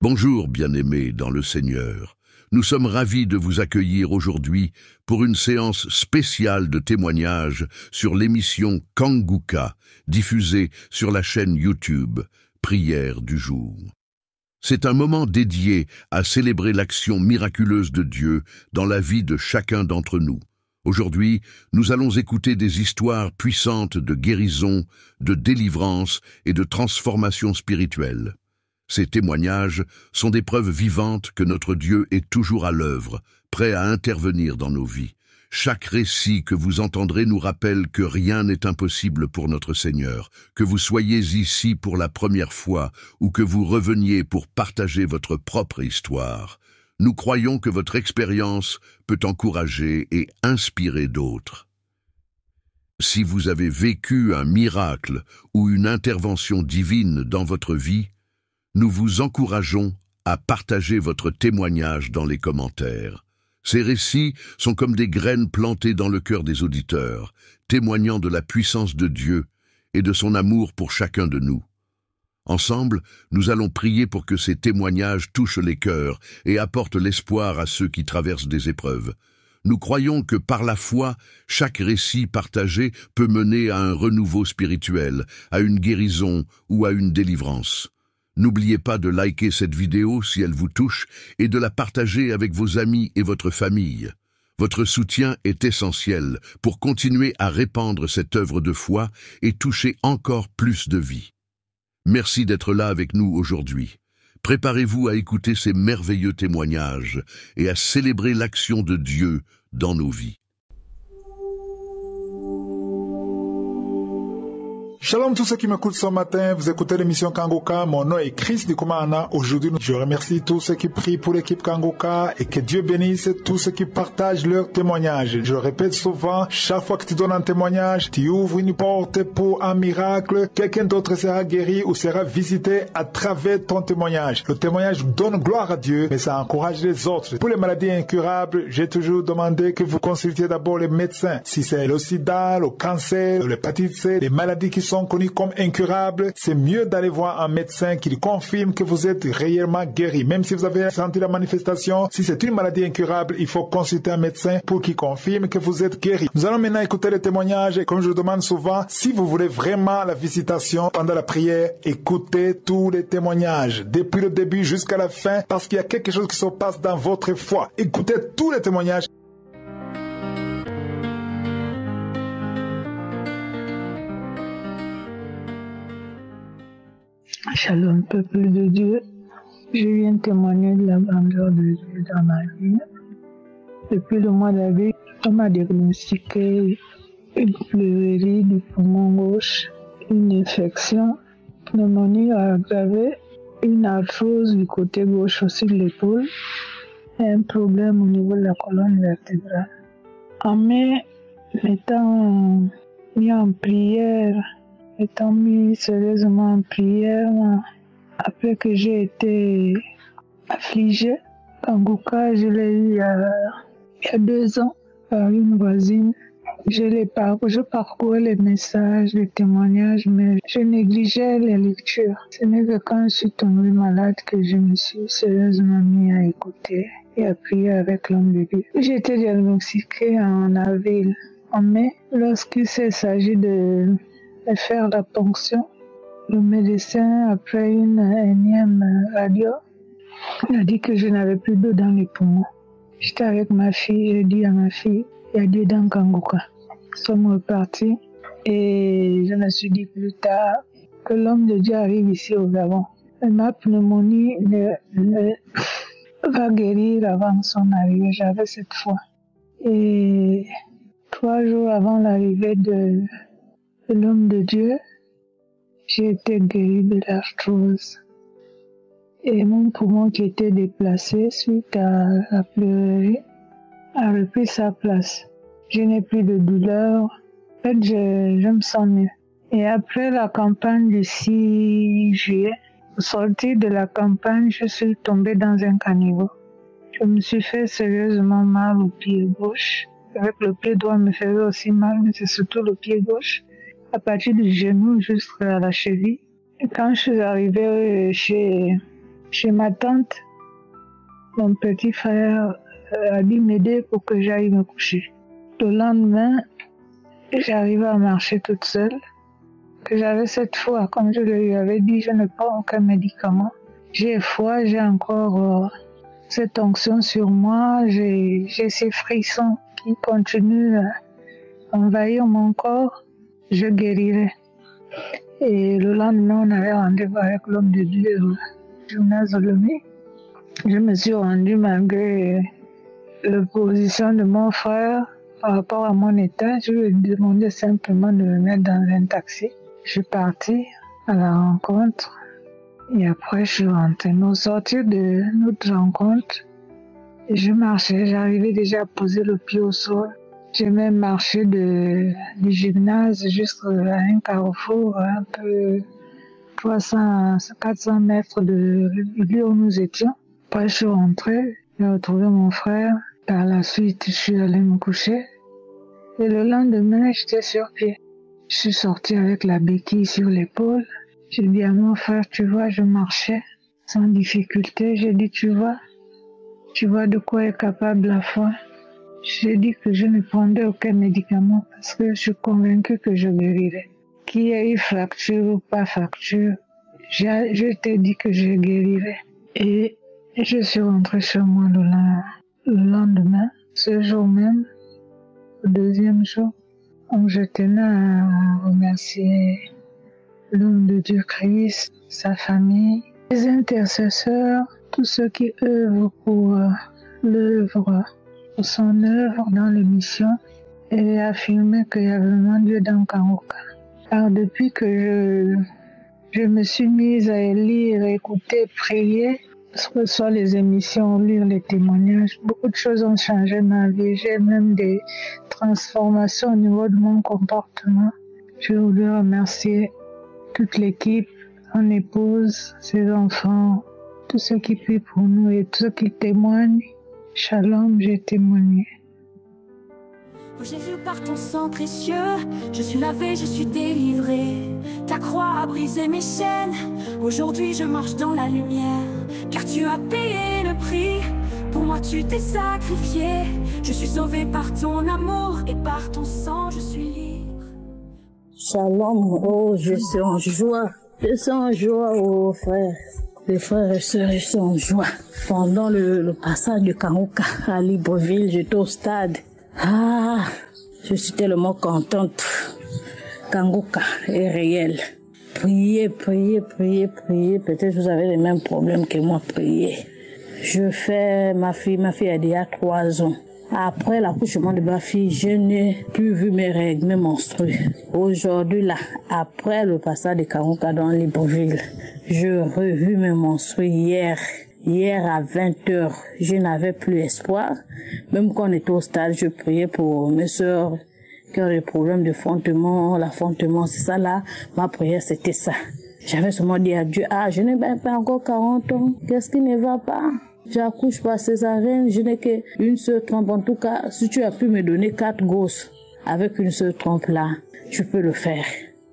Bonjour, bien-aimés dans le Seigneur. Nous sommes ravis de vous accueillir aujourd'hui pour une séance spéciale de témoignages sur l'émission Kanguka, diffusée sur la chaîne YouTube Prière du jour. C'est un moment dédié à célébrer l'action miraculeuse de Dieu dans la vie de chacun d'entre nous. Aujourd'hui, nous allons écouter des histoires puissantes de guérison, de délivrance et de transformation spirituelle. Ces témoignages sont des preuves vivantes que notre Dieu est toujours à l'œuvre, prêt à intervenir dans nos vies. Chaque récit que vous entendrez nous rappelle que rien n'est impossible pour notre Seigneur, que vous soyez ici pour la première fois ou que vous reveniez pour partager votre propre histoire. Nous croyons que votre expérience peut encourager et inspirer d'autres. Si vous avez vécu un miracle ou une intervention divine dans votre vie, nous vous encourageons à partager votre témoignage dans les commentaires. Ces récits sont comme des graines plantées dans le cœur des auditeurs, témoignant de la puissance de Dieu et de son amour pour chacun de nous. Ensemble, nous allons prier pour que ces témoignages touchent les cœurs et apportent l'espoir à ceux qui traversent des épreuves. Nous croyons que par la foi, chaque récit partagé peut mener à un renouveau spirituel, à une guérison ou à une délivrance. N'oubliez pas de liker cette vidéo si elle vous touche et de la partager avec vos amis et votre famille. Votre soutien est essentiel pour continuer à répandre cette œuvre de foi et toucher encore plus de vies. Merci d'être là avec nous aujourd'hui. Préparez-vous à écouter ces merveilleux témoignages et à célébrer l'action de Dieu dans nos vies. Shalom tous ceux qui m'écoutent ce matin, vous écoutez l'émission Kanguka, mon nom est Chris Dikumana. Aujourd'hui, je remercie tous ceux qui prient pour l'équipe Kanguka et que Dieu bénisse tous ceux qui partagent leurs témoignages. Je le répète souvent, chaque fois que tu donnes un témoignage, tu ouvres une porte pour un miracle, quelqu'un d'autre sera guéri ou sera visité à travers ton témoignage. Le témoignage donne gloire à Dieu, mais ça encourage les autres. Pour les maladies incurables, j'ai toujours demandé que vous consultiez d'abord les médecins. Si c'est le sida, le cancer, l'hépatite C, les maladies qui sont connus comme incurables, c'est mieux d'aller voir un médecin qui confirme que vous êtes réellement guéri. Même si vous avez senti la manifestation, si c'est une maladie incurable, il faut consulter un médecin pour qu'il confirme que vous êtes guéri. Nous allons maintenant écouter les témoignages et comme je le demande souvent, si vous voulez vraiment la visitation pendant la prière, écoutez tous les témoignages, depuis le début jusqu'à la fin, parce qu'il y a quelque chose qui se passe dans votre foi. Écoutez tous les témoignages. Shalom, peuple de Dieu. Je viens témoigner de la grandeur de Dieu dans ma vie. Depuis le mois d'avril, on m'a diagnostiqué une pleurésie du poumon gauche, une infection, pneumonie aggravée, une arthrose du côté gauche aussi de l'épaule et un problème au niveau de la colonne vertébrale. En mai, étant mis en prière, étant mis sérieusement en prière, après que j'ai été affligée, Kanguka, je l'ai eu il y a 2 ans par une voisine. Je parcourais les messages, les témoignages, mais je négligeais les lectures. Ce n'est que quand je suis tombée malade que je me suis sérieusement mis à écouter et à prier avec l'homme de Dieu. J'ai été diagnostiquée en avril. En mai, lorsqu'il s'est s'agit de faire la ponction, le médecin, après une énième radio, a dit que je n'avais plus d'eau dans les poumons. J'étais avec ma fille, j'ai dit à ma fille, il y a Dieu dans Kanguka. Nous sommes repartis et je me suis dit plus tard que l'homme de Dieu arrive ici au Gabon. Ma pneumonie va guérir avant son arrivée, j'avais cette foi. Et 3 jours avant l'arrivée de l'homme de Dieu, j'ai été guéri de l'arthrose. Et mon poumon qui était déplacé suite à la pleurésie a repris sa place. Je n'ai plus de douleur. En fait, je me sens mieux. Et après la campagne du 6 juillet, au sortir de la campagne, je suis tombée dans un caniveau. Je me suis fait sérieusement mal au pied gauche. Avec le pied droit, me faisait aussi mal, mais c'est surtout le pied gauche. À partir du genou jusqu'à la cheville. Et quand je suis arrivée chez chez ma tante. Mon petit frère a dû m'aider pour que j'aille me coucher. Le lendemain, j'arrive à marcher toute seule. Que j'avais cette foi, comme je lui avais dit, je ne prends aucun médicament. J'ai foi, j'ai encore cette onction sur moi, j'ai ces frissons qui continuent à envahir mon corps. Je guérirai. Et le lendemain, on avait rendez-vous avec l'homme de Dieu, Jonas Olomé. Je me suis rendue malgré l'opposition de mon frère par rapport à mon état. Je lui ai demandé simplement de me mettre dans un taxi. Je suis partie à la rencontre et après je suis rentrée. Au sortir de notre rencontre, je marchais, j'arrivais déjà à poser le pied au sol. J'ai même marché du gymnase jusqu'à un carrefour, un peu 300-400 mètres du lieu où nous étions. Après je suis rentrée, j'ai retrouvé mon frère. Par la suite, je suis allée me coucher. Et le lendemain, j'étais sur pied. Je suis sortie avec la béquille sur l'épaule. J'ai dit à mon frère, tu vois, je marchais sans difficulté. J'ai dit, tu vois de quoi est capable la foi. J'ai dit que je ne prendrais aucun médicament parce que je suis convaincue que je guérirais. Qu'il y ait eu fracture ou pas fracture, je t'ai dit que je guérirais. Et je suis rentrée chez moi le lendemain, ce jour même, le deuxième jour. Donc je tenais à remercier l'homme de Dieu Christ, sa famille, les intercesseurs, tous ceux qui œuvrent pour son œuvre dans l'émission et affirmer qu'il y a vraiment Dieu dans Kangoka. Alors depuis que je me suis mise à lire, écouter, prier, que ce soit les émissions, lire les témoignages, beaucoup de choses ont changé ma vie. J'ai même des transformations au niveau de mon comportement. Je voulais remercier toute l'équipe, mon épouse, ses enfants, tous ceux qui prient pour nous et tous ceux qui témoignent. Shalom, j'ai témoigné. Oh Jésus, par ton sang précieux, je suis lavé, je suis délivré. Ta croix a brisé mes chaînes. Aujourd'hui je marche dans la lumière, car tu as payé le prix. Pour moi tu t'es sacrifié. Je suis sauvé par ton amour et par ton sang je suis libre. Shalom, oh je suis en joie. Je suis en joie, oh frère. Les frères et sœurs, je suis en joie. Pendant le passage de Kangoka à Libreville, j'étais au stade. Ah, je suis tellement contente. Kangoka est réel. Priez, priez, priez, priez. Peut-être vous avez les mêmes problèmes que moi, priez. Je fais ma fille a déjà 3 ans. Après l'accouchement de ma fille, je n'ai plus vu mes règles, mes menstrues. Aujourd'hui, là, après le passage de Kangoka dans Libreville, je revu mes menstrues hier. Hier à 20h, je n'avais plus espoir. Même quand on était au stade, je priais pour mes sœurs qui ont des problèmes de fontement, l'affontement, c'est ça là. Ma prière, c'était ça. J'avais seulement dit à Dieu, je n'ai même pas encore 40 ans. Qu'est-ce qui ne va pas? J'accouche par césarienne, je n'ai qu'une seule trompe. En tout cas, si tu as pu me donner 4 gosses avec une seule trompe là, je peux le faire.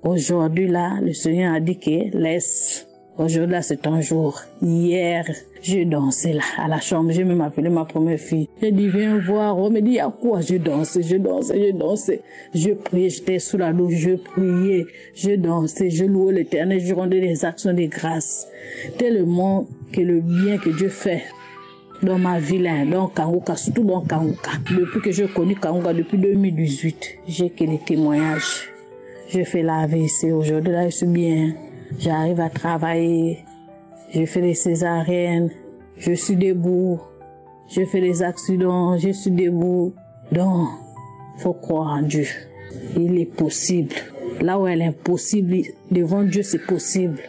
Aujourd'hui là, le Seigneur a dit que laisse. Aujourd'hui là, c'est ton jour. Hier, je dansais là, à la chambre. J'ai même appelé ma première fille. J'ai dit, viens voir. On me dit, il y a quoi? Je dansais. Je priais, j'étais sous la douche, je priais, je dansais, je louais l'Éternel, je rendais des actions de grâce. Tellement que le bien que Dieu fait dans ma vie là, dans Kangoka, surtout dans Kangoka. Depuis que j'ai connu Kangoka, depuis 2018, j'ai que les témoignages. Je fais la AVC. Aujourd'hui là, je suis bien. J'arrive à travailler, je fais des césariennes, je suis debout, je fais des accidents, je suis debout. Donc, faut croire en Dieu. Il est possible. Là où elle est impossible, devant Dieu c'est possible.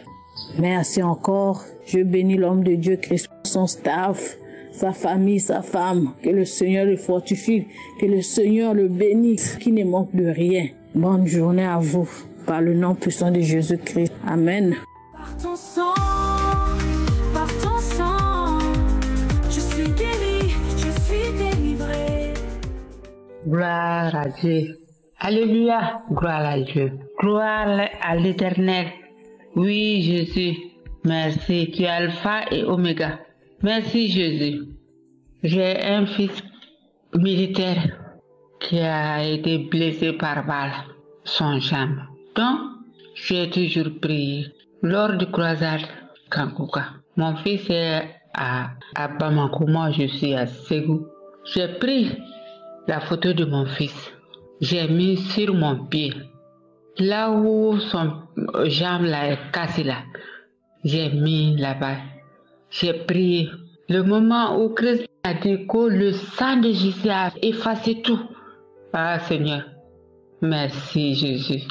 Merci encore. Je bénis l'homme de Dieu, Christ, son staff, sa famille, sa femme. Que le Seigneur le fortifie, que le Seigneur le bénisse, qu'il ne manque de rien. Bonne journée à vous. Par le nom puissant de Jésus-Christ. Amen. Par ton sang, je suis guéri, je suis délivré. Gloire à Dieu. Alléluia. Gloire à Dieu. Gloire à l'Éternel. Oui, Jésus. Merci, tu es Alpha et Oméga. Merci Jésus. J'ai un fils militaire qui a été blessé par balle, son jambe. Donc, j'ai toujours prié. Lors du croisade Kankuka, mon fils est à Bamako, moi je suis à Ségou. J'ai pris la photo de mon fils. J'ai mis sur mon pied. Là où son jambe là est cassée là, j'ai mis là-bas. J'ai prié. Le moment où Christ a dit que le sang de Jésus a effacé tout. Ah Seigneur, merci Jésus.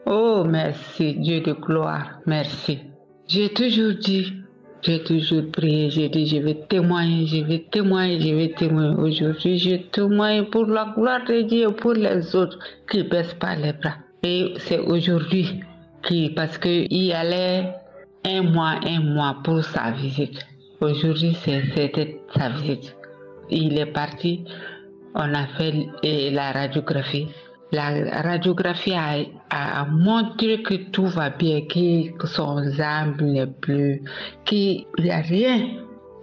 Oh merci Dieu de gloire, merci. J'ai toujours dit, j'ai toujours prié, j'ai dit je vais témoigner, je vais témoigner, je vais témoigner. Aujourd'hui je témoigne pour la gloire de Dieu et pour les autres qui ne baissent pas les bras. Et c'est aujourd'hui parce qu'il y allait un mois pour sa visite. Aujourd'hui c'était sa visite. Il est parti, on a fait la radiographie. La radiographie a montré que tout va bien, que son âme n'est plus, qu'il n'y a rien.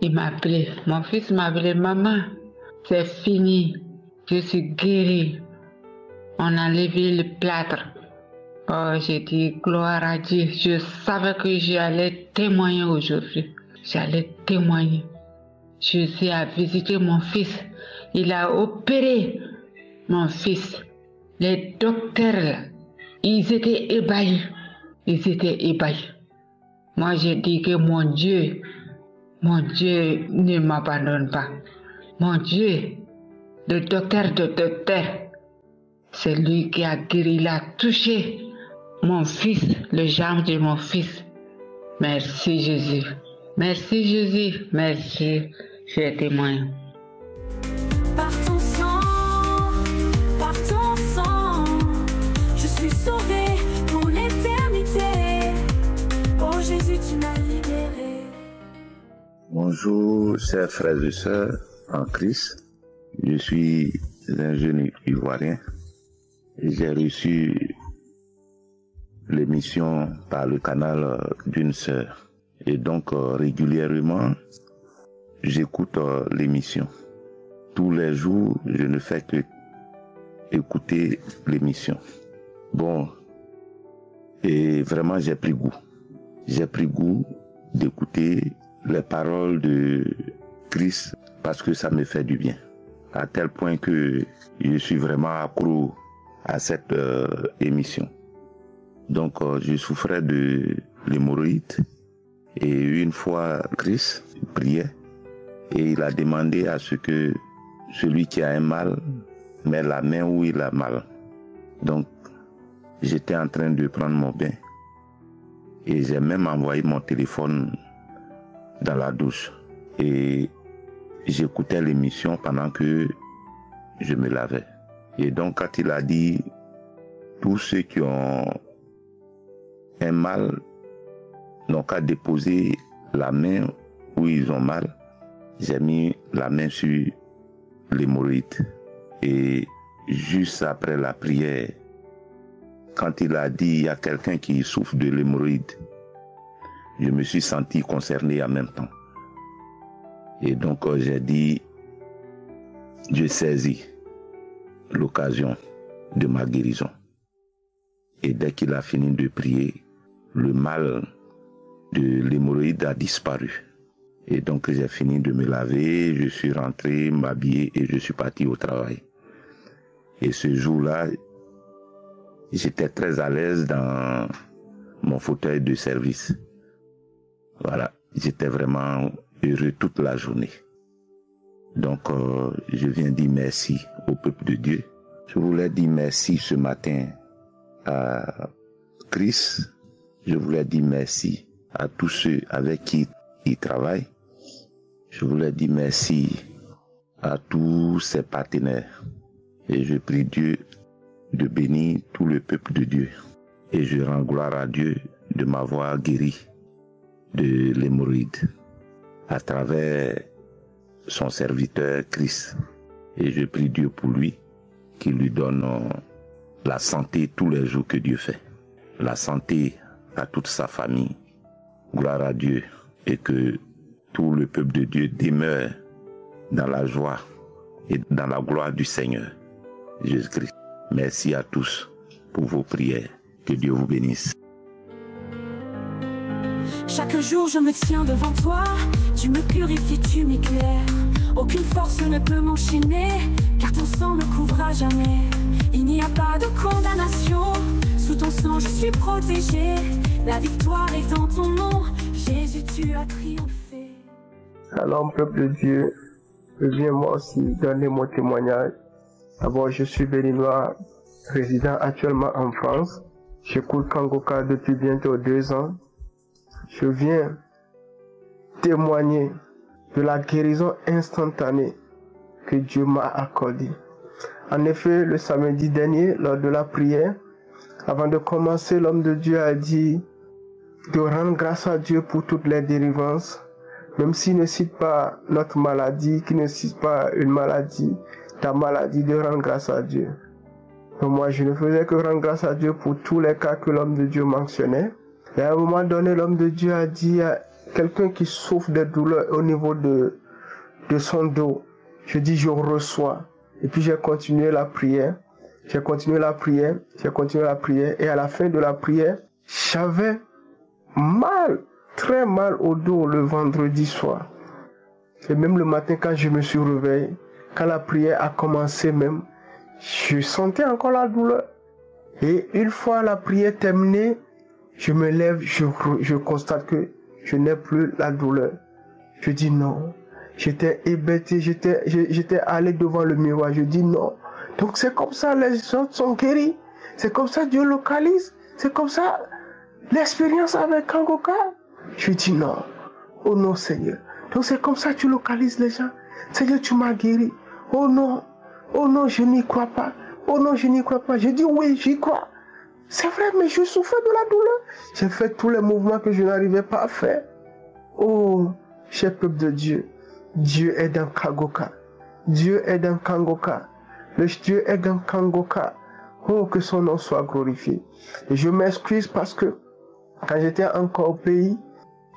Il m'a appelé, mon fils m'a appelé, maman, c'est fini, je suis guéri. On a levé le plâtre. Oh, j'ai dit gloire à Dieu. Je savais que j'allais témoigner aujourd'hui. J'allais témoigner. Jésus a visité mon fils. Il a opéré mon fils. Les docteurs, là, ils étaient ébahis. Ils étaient ébahis. Moi, j'ai dit que mon Dieu ne m'abandonne pas. Mon Dieu, le docteur de docteurs, c'est lui qui a guéri, il a touché mon fils, le jambe de mon fils. Merci Jésus. Merci Jésus. Merci. Je témoigne. Par ton sang, je suis sauvé pour l'éternité. Oh Jésus, tu m'as libéré. Bonjour, chers frères et sœurs en Christ. Je suis un jeune Ivoirien et j'ai reçu l'émission par le canal d'une sœur. Et donc régulièrement, j'écoute l'émission. Tous les jours, je ne fais que écouter l'émission. Bon, et vraiment j'ai pris goût. J'ai pris goût d'écouter les paroles de Christ parce que ça me fait du bien. À tel point que je suis vraiment accro à cette émission. Donc je souffrais de l'hémorroïde et une fois Christ priait et il a demandé à ce que celui qui a un mal met la main où il a mal. Donc j'étais en train de prendre mon bain et j'ai même envoyé mon téléphone dans la douche et j'écoutais l'émission pendant que je me lavais. Et donc quand il a dit tous ceux qui ont un mal n'ont qu'à déposer la main où ils ont mal, j'ai mis la main sur l'hémorroïde. Et juste après la prière, quand il a dit il y a quelqu'un qui souffre de l'hémorroïde, je me suis senti concerné en même temps. Et donc j'ai dit, Dieu saisit l'occasion de ma guérison. Et dès qu'il a fini de prier, le mal de l'hémorroïde a disparu. Et donc j'ai fini de me laver, je suis rentré, m'habiller et je suis parti au travail. Et ce jour-là, j'étais très à l'aise dans mon fauteuil de service. Voilà, j'étais vraiment heureux toute la journée. Donc je viens dire merci au peuple de Dieu. Je voulais dire merci ce matin à Christ. Je voulais dire merci à tous ceux avec qui il travaille. Je voulais dire merci à tous ses partenaires. Et je prie Dieu de bénir tout le peuple de Dieu. Et je rends gloire à Dieu de m'avoir guéri de l'hémorroïde à travers son serviteur Christ. Et je prie Dieu pour lui, qu'il lui donne la santé tous les jours que Dieu fait. La santé à toute sa famille Gloire à Dieu et que tout le peuple de Dieu demeure dans la joie et dans la gloire du Seigneur Jésus-Christ. Merci à tous pour vos prières. Que Dieu vous bénisse. Chaque jour je me tiens devant toi, tu me purifies, tu m'éclaires. Aucune force ne peut m'enchaîner, car ton sang me couvre à jamais. Il n'y a pas de condamnation, sous ton sang je suis protégé. La victoire est dans ton nom, Jésus tu as triomphé. Alors peuple de Dieu, je viens moi aussi donner mon témoignage. D'abord je suis béninois, résident actuellement en France. J'écoute Kangoka depuis bientôt 2 ans. Je viens témoigner de la guérison instantanée que Dieu m'a accordée. En effet, le samedi dernier, lors de la prière, avant de commencer, l'homme de Dieu a dit de rendre grâce à Dieu pour toutes les délivrances, même s'il ne cite pas notre maladie, qu'il ne cite pas une maladie, ta maladie, de rendre grâce à Dieu. Donc moi, je ne faisais que rendre grâce à Dieu pour tous les cas que l'homme de Dieu mentionnait. Et à un moment donné, l'homme de Dieu a dit à quelqu'un qui souffre de douleurs au niveau de son dos. Je dis, je reçois. Et puis j'ai continué la prière. Et à la fin de la prière, j'avais mal, très mal au dos le vendredi soir. Et même le matin, quand je me suis réveillé, quand la prière a commencé même, je sentais encore la douleur. Et une fois la prière terminée, je me lève, je constate que je n'ai plus la douleur. Je dis non. J'étais hébété, j'étais allé devant le miroir. Je dis non. Donc c'est comme ça les gens sont guéris. C'est comme ça Dieu localise. C'est comme ça l'expérience avec Kangoka. Je dis non. Oh non Seigneur. Donc c'est comme ça que tu localises les gens. Seigneur, tu m'as guéri. Oh non. Oh non, je n'y crois pas. Oh non, je n'y crois pas. Je dis oui, j'y crois. C'est vrai, mais je souffrais de la douleur. J'ai fait tous les mouvements que je n'arrivais pas à faire. Oh, cher peuple de Dieu, Dieu est dans Kangoka. Dieu est dans Kangoka. Le Dieu est dans Kangoka. Oh, que son nom soit glorifié. Et je m'excuse parce que quand j'étais encore au pays,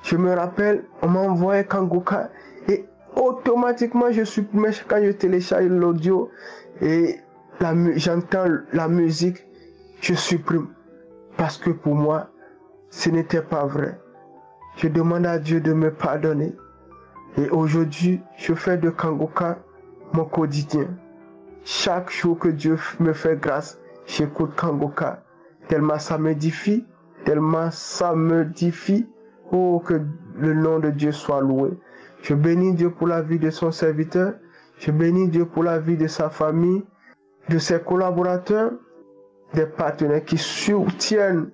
je me rappelle, on m'a envoyé Kangoka et automatiquement je supprimais quand je télécharge l'audio et j'entends la musique. Je supprime parce que pour moi, ce n'était pas vrai. Je demande à Dieu de me pardonner. Et aujourd'hui, je fais de Kangoka mon quotidien. Chaque jour que Dieu me fait grâce, j'écoute Kangoka. Tellement ça m'édifie, Oh, que le nom de Dieu soit loué. Je bénis Dieu pour la vie de son serviteur. Je bénis Dieu pour la vie de sa famille, de ses collaborateurs, des partenaires qui soutiennent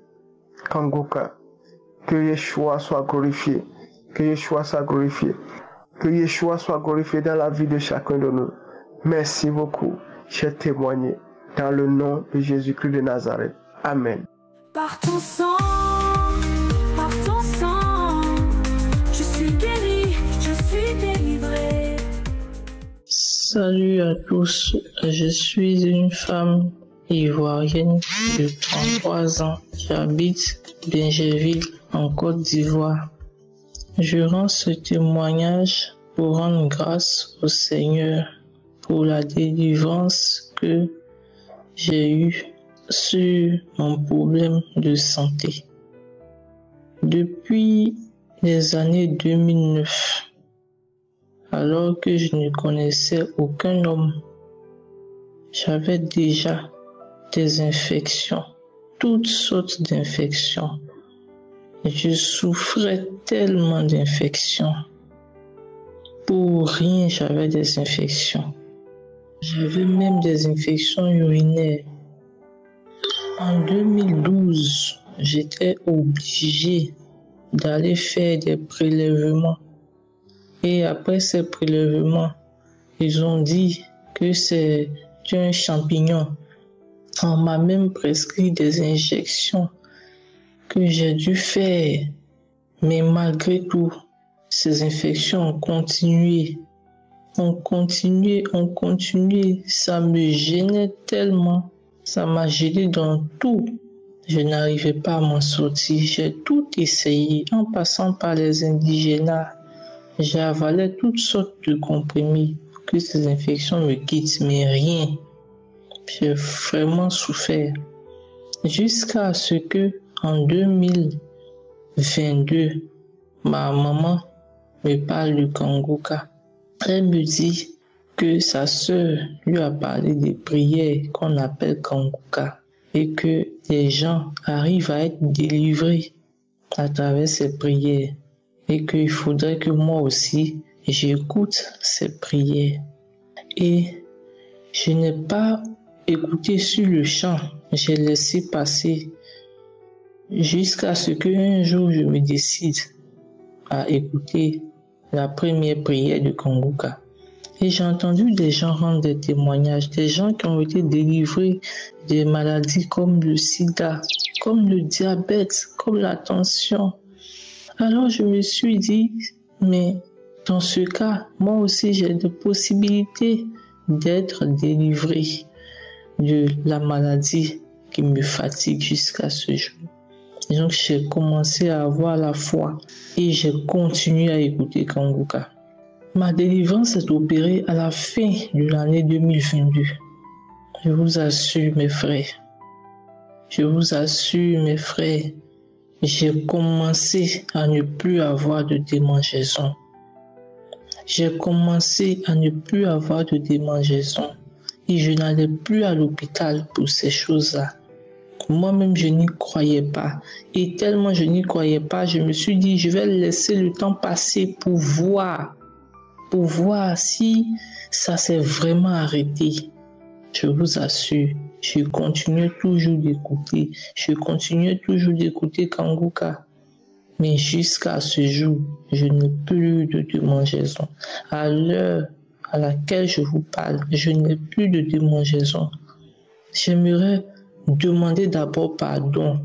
Kangoka. Que Yeshua soit glorifié. Que Yeshua soit glorifié. Que Yeshua soit glorifié dans la vie de chacun de nous. Merci beaucoup. J'ai témoigné dans le nom de Jésus-Christ de Nazareth. Amen. Par ton sang, je suis guéri, je suis délivré. Salut à tous, je suis une femme ivoirienne de 33 ans. J'habite Bingerville en Côte d'Ivoire. Je rends ce témoignage pour rendre grâce au Seigneur pour la délivrance que j'ai eue sur mon problème de santé. Depuis les années 2009, alors que je ne connaissais aucun homme, j'avais déjà des infections, toutes sortes d'infections. Je souffrais tellement d'infections. Pour rien, j'avais des infections. J'avais même des infections urinaires. En 2012, j'étais obligé d'aller faire des prélèvements. Et après ces prélèvements, ils ont dit que c'est un champignon. On m'a même prescrit des injections que j'ai dû faire. Mais malgré tout, ces infections ont continué. Ça me gênait tellement. Ça m'a gêné dans tout. Je n'arrivais pas à m'en sortir. J'ai tout essayé en passant par les indigénats. J'ai avalé toutes sortes de comprimés pour que ces infections me quittent, mais rien. J'ai vraiment souffert. Jusqu'à ce que, en 2022, ma maman me parle du Kangoka. Elle me dit que sa sœur lui a parlé des prières qu'on appelle Kangoka et que les gens arrivent à être délivrés à travers ces prières et qu'il faudrait que moi aussi j'écoute ces prières. Et je n'ai pas écouté sur le champ, j'ai laissé passer jusqu'à ce qu'un jour je me décide à écouter la première prière de Kangoka. Et j'ai entendu des gens rendre des témoignages, des gens qui ont été délivrés des maladies comme le sida, comme le diabète, comme la tension. Alors je me suis dit, mais dans ce cas, moi aussi j'ai des possibilités d'être délivré de la maladie qui me fatigue jusqu'à ce jour. Et donc j'ai commencé à avoir la foi et j'ai continué à écouter Kangoka. Ma délivrance s'est opérée à la fin de l'année 2022. Je vous assure mes frères, j'ai commencé à ne plus avoir de démangeaison. Et je n'allais plus à l'hôpital pour ces choses-là. Moi-même, je n'y croyais pas. Et tellement je n'y croyais pas, je me suis dit, je vais laisser le temps passer pour voir si ça s'est vraiment arrêté. Je vous assure, je continuais toujours d'écouter Kangoka. Mais jusqu'à ce jour, je n'ai plus de démangeaison. À l'heure à laquelle je vous parle, je n'ai plus de démangeaison. J'aimerais demander d'abord pardon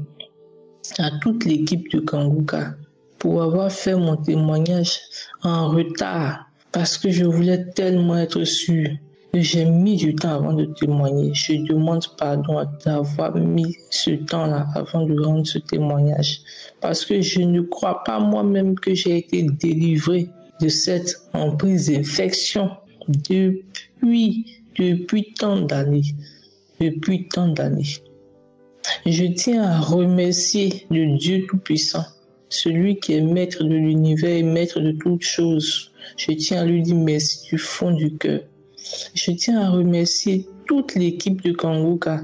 à toute l'équipe de Kangoka pour avoir fait mon témoignage en retard parce que je voulais tellement être sûr. J'ai mis du temps avant de témoigner. Je demande pardon d'avoir mis ce temps-là avant de rendre ce témoignage. Parce que je ne crois pas moi-même que j'ai été délivré de cette emprise d'infection depuis tant d'années. Je tiens à remercier le Dieu Tout-Puissant, celui qui est maître de l'univers et maître de toutes choses. Je tiens à lui dire merci du fond du cœur. Je tiens à remercier toute l'équipe de Kangoka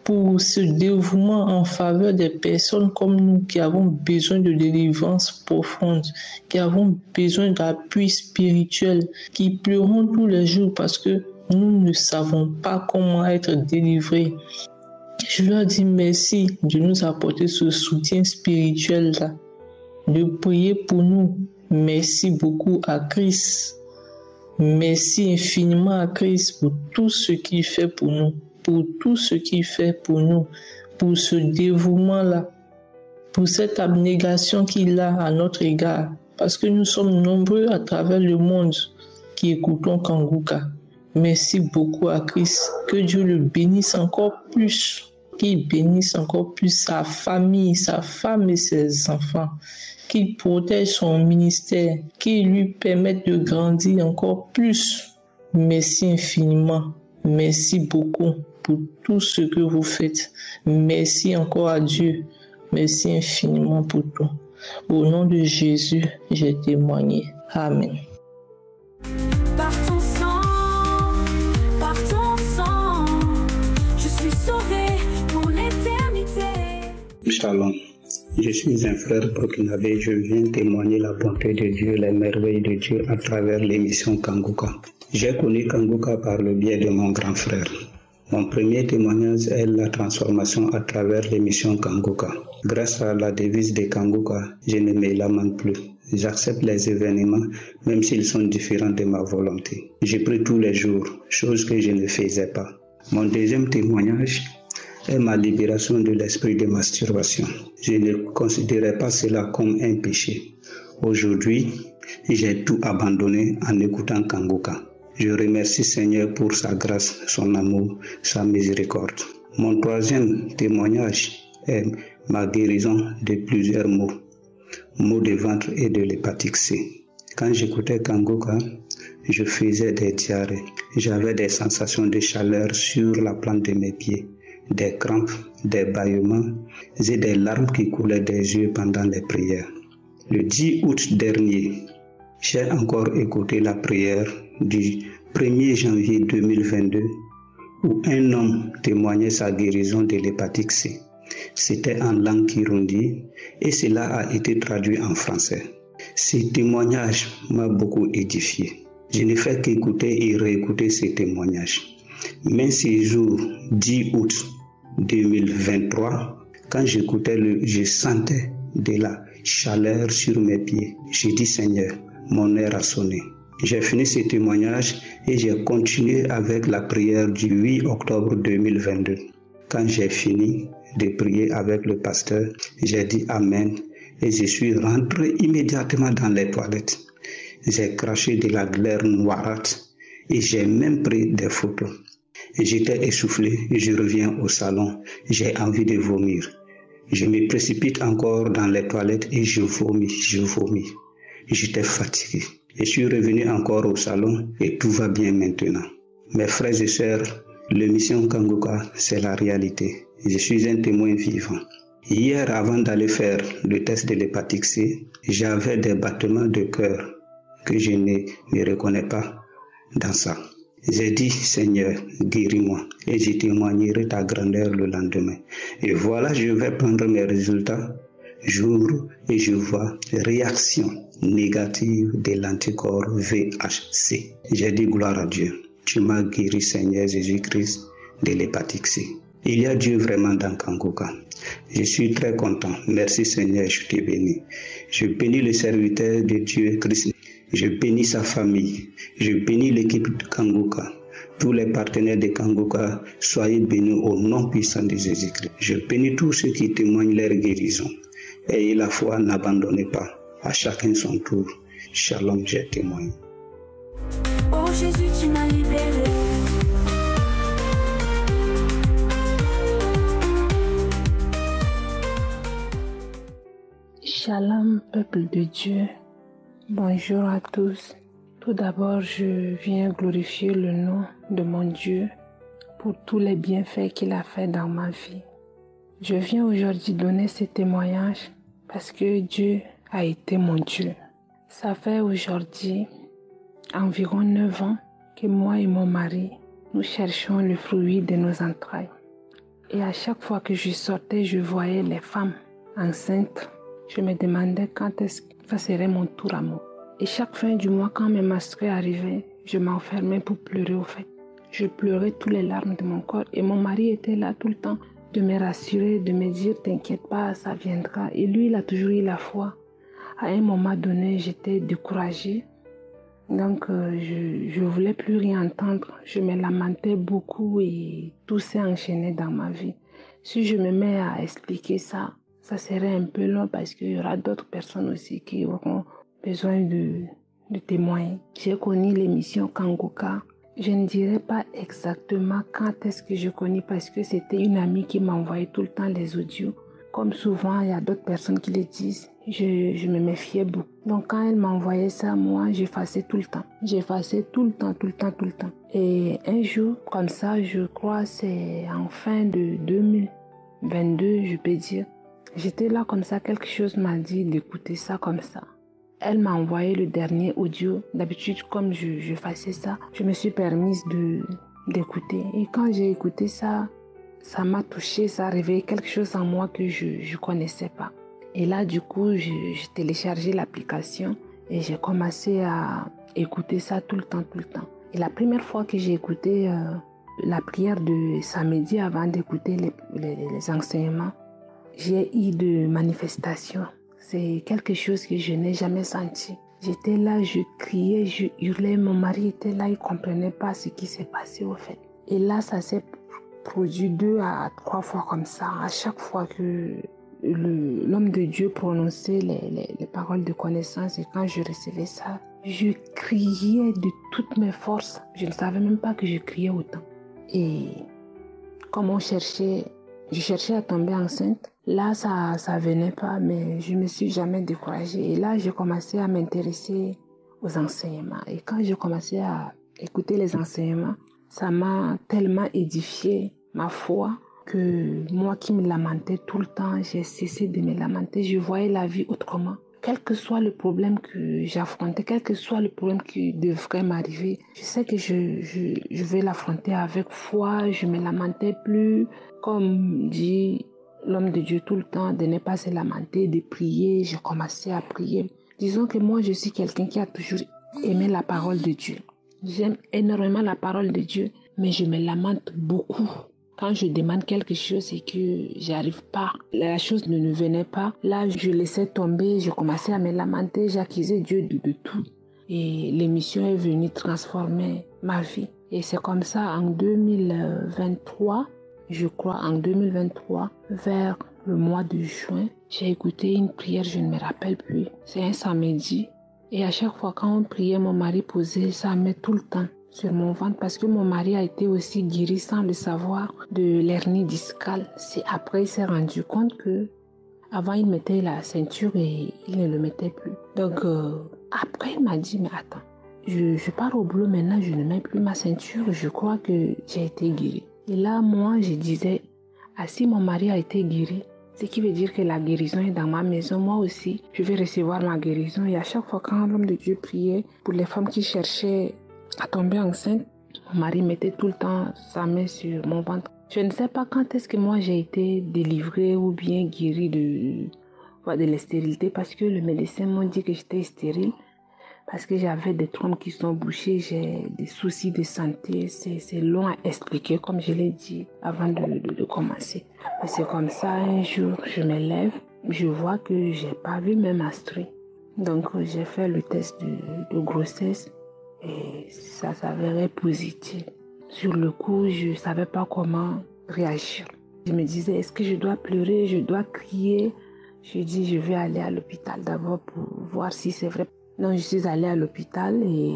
pour ce dévouement en faveur des personnes comme nous qui avons besoin de délivrance profonde, qui avons besoin d'appui spirituel, qui pleurons tous les jours parce que nous ne savons pas comment être délivrés. Je leur dis merci de nous apporter ce soutien spirituel-là, de prier pour nous. Merci beaucoup à Christ. Merci infiniment à Christ pour tout ce qu'il fait pour nous, pour ce dévouement-là, pour cette abnégation qu'il a à notre égard, parce que nous sommes nombreux à travers le monde qui écoutons Kangoka. Merci beaucoup à Christ, que Dieu le bénisse encore plus, qu'il bénisse encore plus sa famille, sa femme et ses enfants, qu'il protège son ministère, qu'il lui permette de grandir encore plus. Merci infiniment, merci beaucoup pour tout ce que vous faites. Merci encore à Dieu, merci infiniment pour tout. Au nom de Jésus, j'ai témoigné. Amen. Par ton sang, je suis sauvé pour l'éternité. Shalom. Je suis un frère burkinabé, je viens témoigner la bonté de Dieu, les merveilles de Dieu à travers l'émission Kangoka. J'ai connu Kangoka par le biais de mon grand frère. Mon premier témoignage est la transformation à travers l'émission Kangoka. Grâce à la devise de Kangoka, je ne me lamente plus. J'accepte les événements, même s'ils sont différents de ma volonté. Je prie tous les jours, chose que je ne faisais pas. Mon deuxième témoignage est ma libération de l'esprit de masturbation. Je ne considérais pas cela comme un péché. Aujourd'hui, j'ai tout abandonné en écoutant Kangoka. Je remercie Seigneur pour sa grâce, son amour, sa miséricorde. Mon troisième témoignage et ma guérison de plusieurs maux de ventre et de l'hépatite C. Quand j'écoutais Kangoka, je faisais des diarrhées. J'avais des sensations de chaleur sur la plante de mes pieds, des crampes, des bâillements et des larmes qui coulaient des yeux pendant les prières. Le 10 août dernier, j'ai encore écouté la prière du 1er janvier 2022 où un homme témoignait sa guérison de l'hépatite C. C'était en langue kirundi et cela a été traduit en français. Ce témoignage m'a beaucoup édifié. Je n'ai fait qu'écouter et réécouter ces témoignages. Mais ce jour 10 août 2023, quand j'écoutais je sentais de la chaleur sur mes pieds. J'ai dit Seigneur, mon heure a sonné. J'ai fini ce témoignage et j'ai continué avec la prière du 8 octobre 2022. Quand j'ai fini de prier avec le pasteur, j'ai dit Amen et je suis rentré immédiatement dans les toilettes. J'ai craché de la glaire noirâtre et j'ai même pris des photos. J'étais essoufflé, je reviens au salon, j'ai envie de vomir. Je me précipite encore dans les toilettes et je vomis. J'étais fatigué. Je suis revenu encore au salon et tout va bien maintenant. Mes frères et sœurs, l'émission Kangoka, c'est la réalité. Je suis un témoin vivant. Hier, avant d'aller faire le test de l'hépatite C, j'avais des battements de cœur que je ne me reconnais pas dans ça. J'ai dit, Seigneur, guéris-moi et je témoignerai ta grandeur le lendemain. Et voilà, je vais prendre mes résultats jour et je vois réaction négative de l'anticorps VHC. J'ai dit, gloire à Dieu. Tu m'as guéri, Seigneur Jésus-Christ, de l'hépatite C. Il y a Dieu vraiment dans Kangoka. Je suis très content. Merci Seigneur, je te bénis. Je bénis le serviteur de Dieu Christ. Je bénis sa famille. Je bénis l'équipe de Kangoka. Tous les partenaires de Kangoka, soyez bénis au nom puissant de Jésus-Christ. Je bénis tous ceux qui témoignent leur guérison. Ayez la foi, n'abandonnez pas. À chacun son tour. Shalom, j'ai témoigné. Oh Jésus, tu m'as libéré. Shalom, peuple de Dieu. Bonjour à tous. Tout d'abord, je viens glorifier le nom de mon Dieu pour tous les bienfaits qu'il a fait dans ma vie. Je viens aujourd'hui donner ce témoignage parce que Dieu a été mon Dieu. Ça fait aujourd'hui environ 9 ans que moi et mon mari, nous cherchons le fruit de nos entrailles. Et à chaque fois que je sortais, je voyais les femmes enceintes. Je me demandais quand est-ce que ça serait mon tour à moi. Et chaque fin du mois, quand mes menstrues arrivaient, je m'enfermais pour pleurer au fait. Je pleurais toutes les larmes de mon corps et mon mari était là tout le temps de me rassurer, de me dire « T'inquiète pas, ça viendra ». Et lui, il a toujours eu la foi. À un moment donné, j'étais découragée. Donc, je ne voulais plus rien entendre. Je me lamentais beaucoup et tout s'est enchaîné dans ma vie. Si je me mets à expliquer ça, ça serait un peu long parce qu'il y aura d'autres personnes aussi qui auront besoin de témoigner. J'ai connu l'émission Kangoka. Je ne dirais pas exactement quand est-ce que je connais parce que c'était une amie qui m'envoyait tout le temps les audios. Comme souvent, il y a d'autres personnes qui le disent. Je me méfiais beaucoup. Donc quand elle m'envoyait ça, moi, j'effaçais tout le temps. J'effaçais tout le temps. Et un jour, comme ça, je crois c'est en fin de 2022, je peux dire. J'étais là comme ça, quelque chose m'a dit d'écouter ça comme ça. Elle m'a envoyé le dernier audio. D'habitude, comme je faisais ça, je me suis permise d'écouter. Et quand j'ai écouté ça, ça m'a touché, ça a réveillé quelque chose en moi que je ne connaissais pas. Et là, du coup, j'ai téléchargé l'application et j'ai commencé à écouter ça tout le temps. Et la première fois que j'ai écouté la prière de samedi avant d'écouter les enseignements, j'ai eu de manifestations. C'est quelque chose que je n'ai jamais senti. J'étais là, je criais, je hurlais. Mon mari était là, il ne comprenait pas ce qui s'est passé au fait. Et là, ça s'est produit 2 à 3 fois comme ça. À chaque fois que l'homme de Dieu prononçait les paroles de connaissance et quand je recevais ça, je criais de toutes mes forces. Je ne savais même pas que je criais autant. Et comme on cherchait Je cherchais à tomber enceinte. Là, ça venait pas, mais je me suis jamais découragée. Et là, j'ai commencé à m'intéresser aux enseignements. Et quand j'ai commencé à écouter les enseignements, ça m'a tellement édifié ma foi que moi qui me lamentais tout le temps, j'ai cessé de me lamenter. Je voyais la vie autrement. Quel que soit le problème que j'affrontais, quel que soit le problème qui devrait m'arriver, je sais que je vais l'affronter avec foi. Je me lamentais plus, comme dit l'homme de Dieu tout le temps, de ne pas se lamenter, de prier. Je commençais à prier. Disons que moi, je suis quelqu'un qui a toujours aimé la parole de Dieu. J'aime énormément la parole de Dieu, mais je me lamente beaucoup. Quand je demande quelque chose et que j'arrive pas, la chose ne venait pas, là, je laissais tomber, je commençais à me lamenter, j'accusais Dieu de tout. Et l'émission est venue transformer ma vie. Et c'est comme ça, en 2023, je crois, en 2023, vers le mois de juin, j'ai écouté une prière, je ne me rappelle plus. C'est un samedi. Et à chaque fois quand on priait, mon mari posait sa main tout le temps sur mon ventre parce que mon mari a été aussi guéri sans le savoir de l'hernie discale. C'est après il s'est rendu compte que avant il mettait la ceinture et il ne le mettait plus. Donc après il m'a dit mais attends, je pars au boulot maintenant, je ne mets plus ma ceinture, je crois que j'ai été guéri. Et là moi je disais si mon mari a été guéri, ce qui veut dire que la guérison est dans ma maison. Moi aussi, je vais recevoir ma guérison. Et à chaque fois quand l'homme de Dieu priait pour les femmes qui cherchaient à tomber enceinte, mon mari mettait tout le temps sa main sur mon ventre. Je ne sais pas quand est-ce que moi j'ai été délivrée ou bien guérie de la stérilité parce que le médecin m'a dit que j'étais stérile parce que j'avais des trompes qui sont bouchées, j'ai des soucis de santé. C'est long à expliquer comme je l'ai dit avant de commencer. Et c'est comme ça, un jour, je me lève, je vois que j'ai pas vu mes menstrues. Donc j'ai fait le test de grossesse et ça s'avérait positif. Sur le coup, je savais pas comment réagir. Je me disais, est-ce que je dois pleurer, je dois crier? Je dis, je vais aller à l'hôpital d'abord pour voir si c'est vrai. Donc je suis allée à l'hôpital et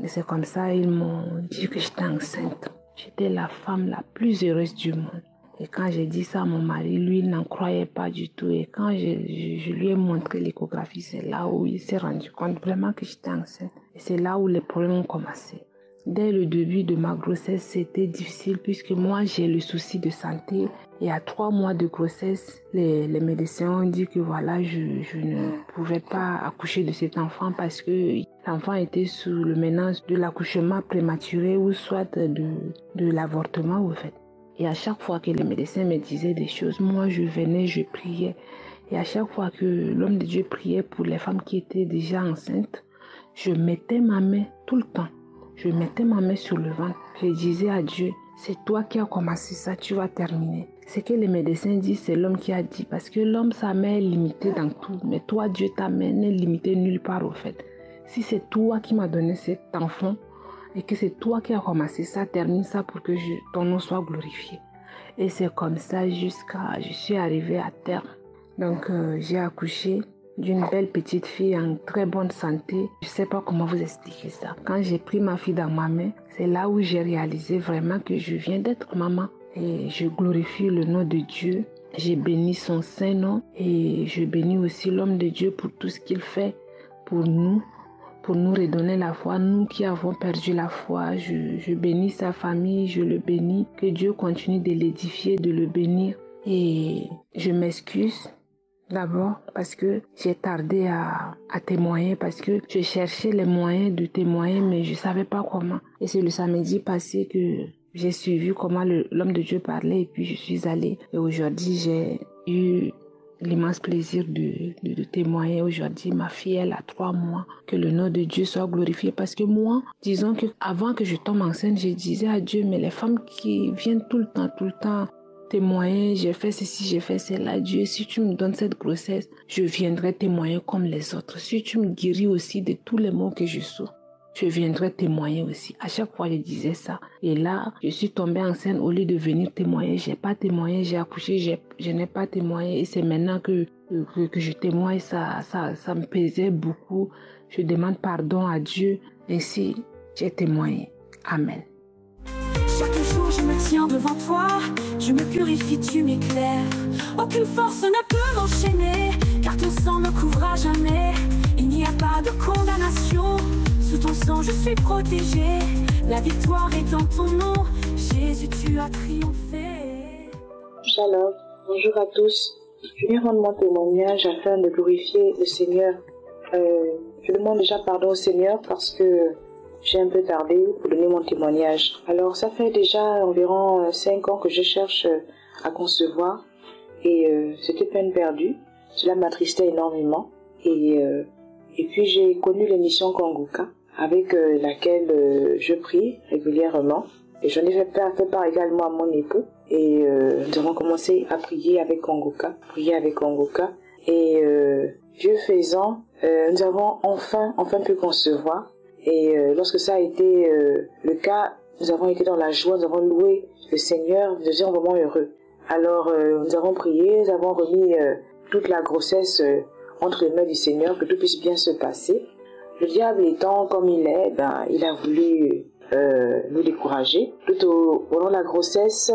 c'est comme ça, ils m'ont dit que j'étais enceinte. J'étais la femme la plus heureuse du monde. Et quand j'ai dit ça à mon mari, lui, il n'en croyait pas du tout. Et quand je lui ai montré l'échographie, c'est là où il s'est rendu compte vraiment que j'étais enceinte. Et c'est là où les problèmes ont commencé. Dès le début de ma grossesse, c'était difficile puisque moi, j'ai le souci de santé. Et à 3 mois de grossesse, les médecins ont dit que voilà, je ne pouvais pas accoucher de cet enfant parce que l'enfant était sous le menace de l'accouchement prématuré ou soit de l'avortement, au fait. Et à chaque fois que les médecins me disaient des choses, moi je venais, je priais. Et à chaque fois que l'homme de Dieu priait pour les femmes qui étaient déjà enceintes, je mettais ma main tout le temps. Je mettais ma main sur le ventre. Je disais à Dieu, c'est toi qui as commencé ça, tu vas terminer. Ce que les médecins disent, c'est l'homme qui a dit. Parce que l'homme, sa main est limitée dans tout. Mais toi, Dieu, ta main n'est limitée nulle part au fait. Si c'est toi qui m'as donné cet enfant, et que c'est toi qui as commencé ça, termine ça pour que ton nom soit glorifié. Et c'est comme ça jusqu'à je suis arrivée à terme. Donc j'ai accouché d'une belle petite fille en très bonne santé. Je ne sais pas comment vous expliquer ça. Quand j'ai pris ma fille dans ma main, c'est là où j'ai réalisé vraiment que je viens d'être maman. Et je glorifie le nom de Dieu. J'ai béni son saint nom et je bénis aussi l'homme de Dieu pour tout ce qu'il fait pour nous redonner la foi, nous qui avons perdu la foi. Je bénis sa famille, je le bénis. Que Dieu continue de l'édifier, de le bénir. Et je m'excuse d'abord parce que j'ai tardé à témoigner, parce que je cherchais les moyens de témoigner, mais je ne savais pas comment. Et c'est le samedi passé que j'ai suivi comment l'homme de Dieu parlait et puis je suis allée. Et aujourd'hui, j'ai eu l'immense plaisir de témoigner aujourd'hui. Ma fille, elle a 3 mois. Que le nom de Dieu soit glorifié. Parce que moi, disons que avant que je tombe enceinte, je disais à Dieu, mais les femmes qui viennent tout le temps témoigner, j'ai fait ceci, j'ai fait cela. Dieu, si tu me donnes cette grossesse, je viendrai témoigner comme les autres. Si tu me guéris aussi de tous les maux que je souffre, je viendrai témoigner aussi. À chaque fois, je disais ça. Et là, je suis tombée enceinte au lieu de venir témoigner. J'ai pas témoigné, j'ai accouché, je n'ai pas témoigné. Et c'est maintenant que je témoigne, ça me pesait beaucoup. Je demande pardon à Dieu. Ainsi, j'ai témoigné. Amen. Chaque jour, je me tiens devant toi, je me purifie, tu m'éclaires. Aucune force ne peut m'enchaîner, car ton sang me couvre à jamais. Il n'y a pas de condamnation, sous ton sang je suis protégé. La victoire est dans ton nom, Jésus, tu as triomphé. Shalom, bonjour à tous. Je viens rendre mon témoignage afin de glorifier le Seigneur. Je demande déjà pardon au Seigneur parce que j'ai un peu tardé pour donner mon témoignage. Alors ça fait déjà environ 5 ans que je cherche à concevoir et c'était peine perdue. Cela m'attristait énormément et puis j'ai connu l'émission Kanguka avec laquelle je prie régulièrement et j'en ai fait part également à mon époux et nous avons commencé à prier avec Kanguka, et Dieu faisant, nous avons enfin pu concevoir. Et lorsque ça a été le cas, nous avons été dans la joie, nous avons loué le Seigneur, nous étions vraiment heureux. Alors nous avons prié, nous avons remis toute la grossesse entre les mains du Seigneur, que tout puisse bien se passer. Le diable étant comme il est, il a voulu nous décourager. Tout au long de la grossesse,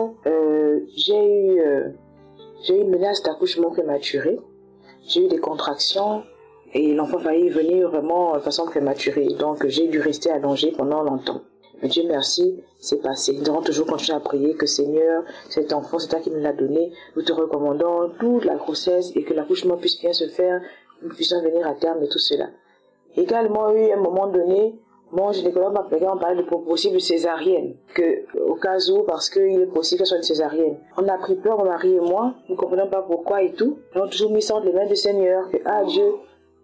j'ai eu une menace d'accouchement prématuré. J'ai eu des contractions. Et l'enfant faillit venir vraiment de façon prématurée. Donc j'ai dû rester allongée pendant longtemps. Mais Dieu merci, c'est passé. Nous devons toujours continuer à prier que Seigneur, cet enfant, c'est toi qui nous l'as donné. Nous te recommandons toute la grossesse et que l'accouchement puisse bien se faire. Nous puissions venir à terme de tout cela. Également, eu à un moment donné, mon gynécologue m'a appelé, on parlait de possible césarienne. Au cas où, parce qu'il est possible que ce soit une césarienne. On a pris peur, mon mari et moi. Nous ne comprenons pas pourquoi et tout. Nous avons toujours mis ça entre les mains du Seigneur. Que, Dieu,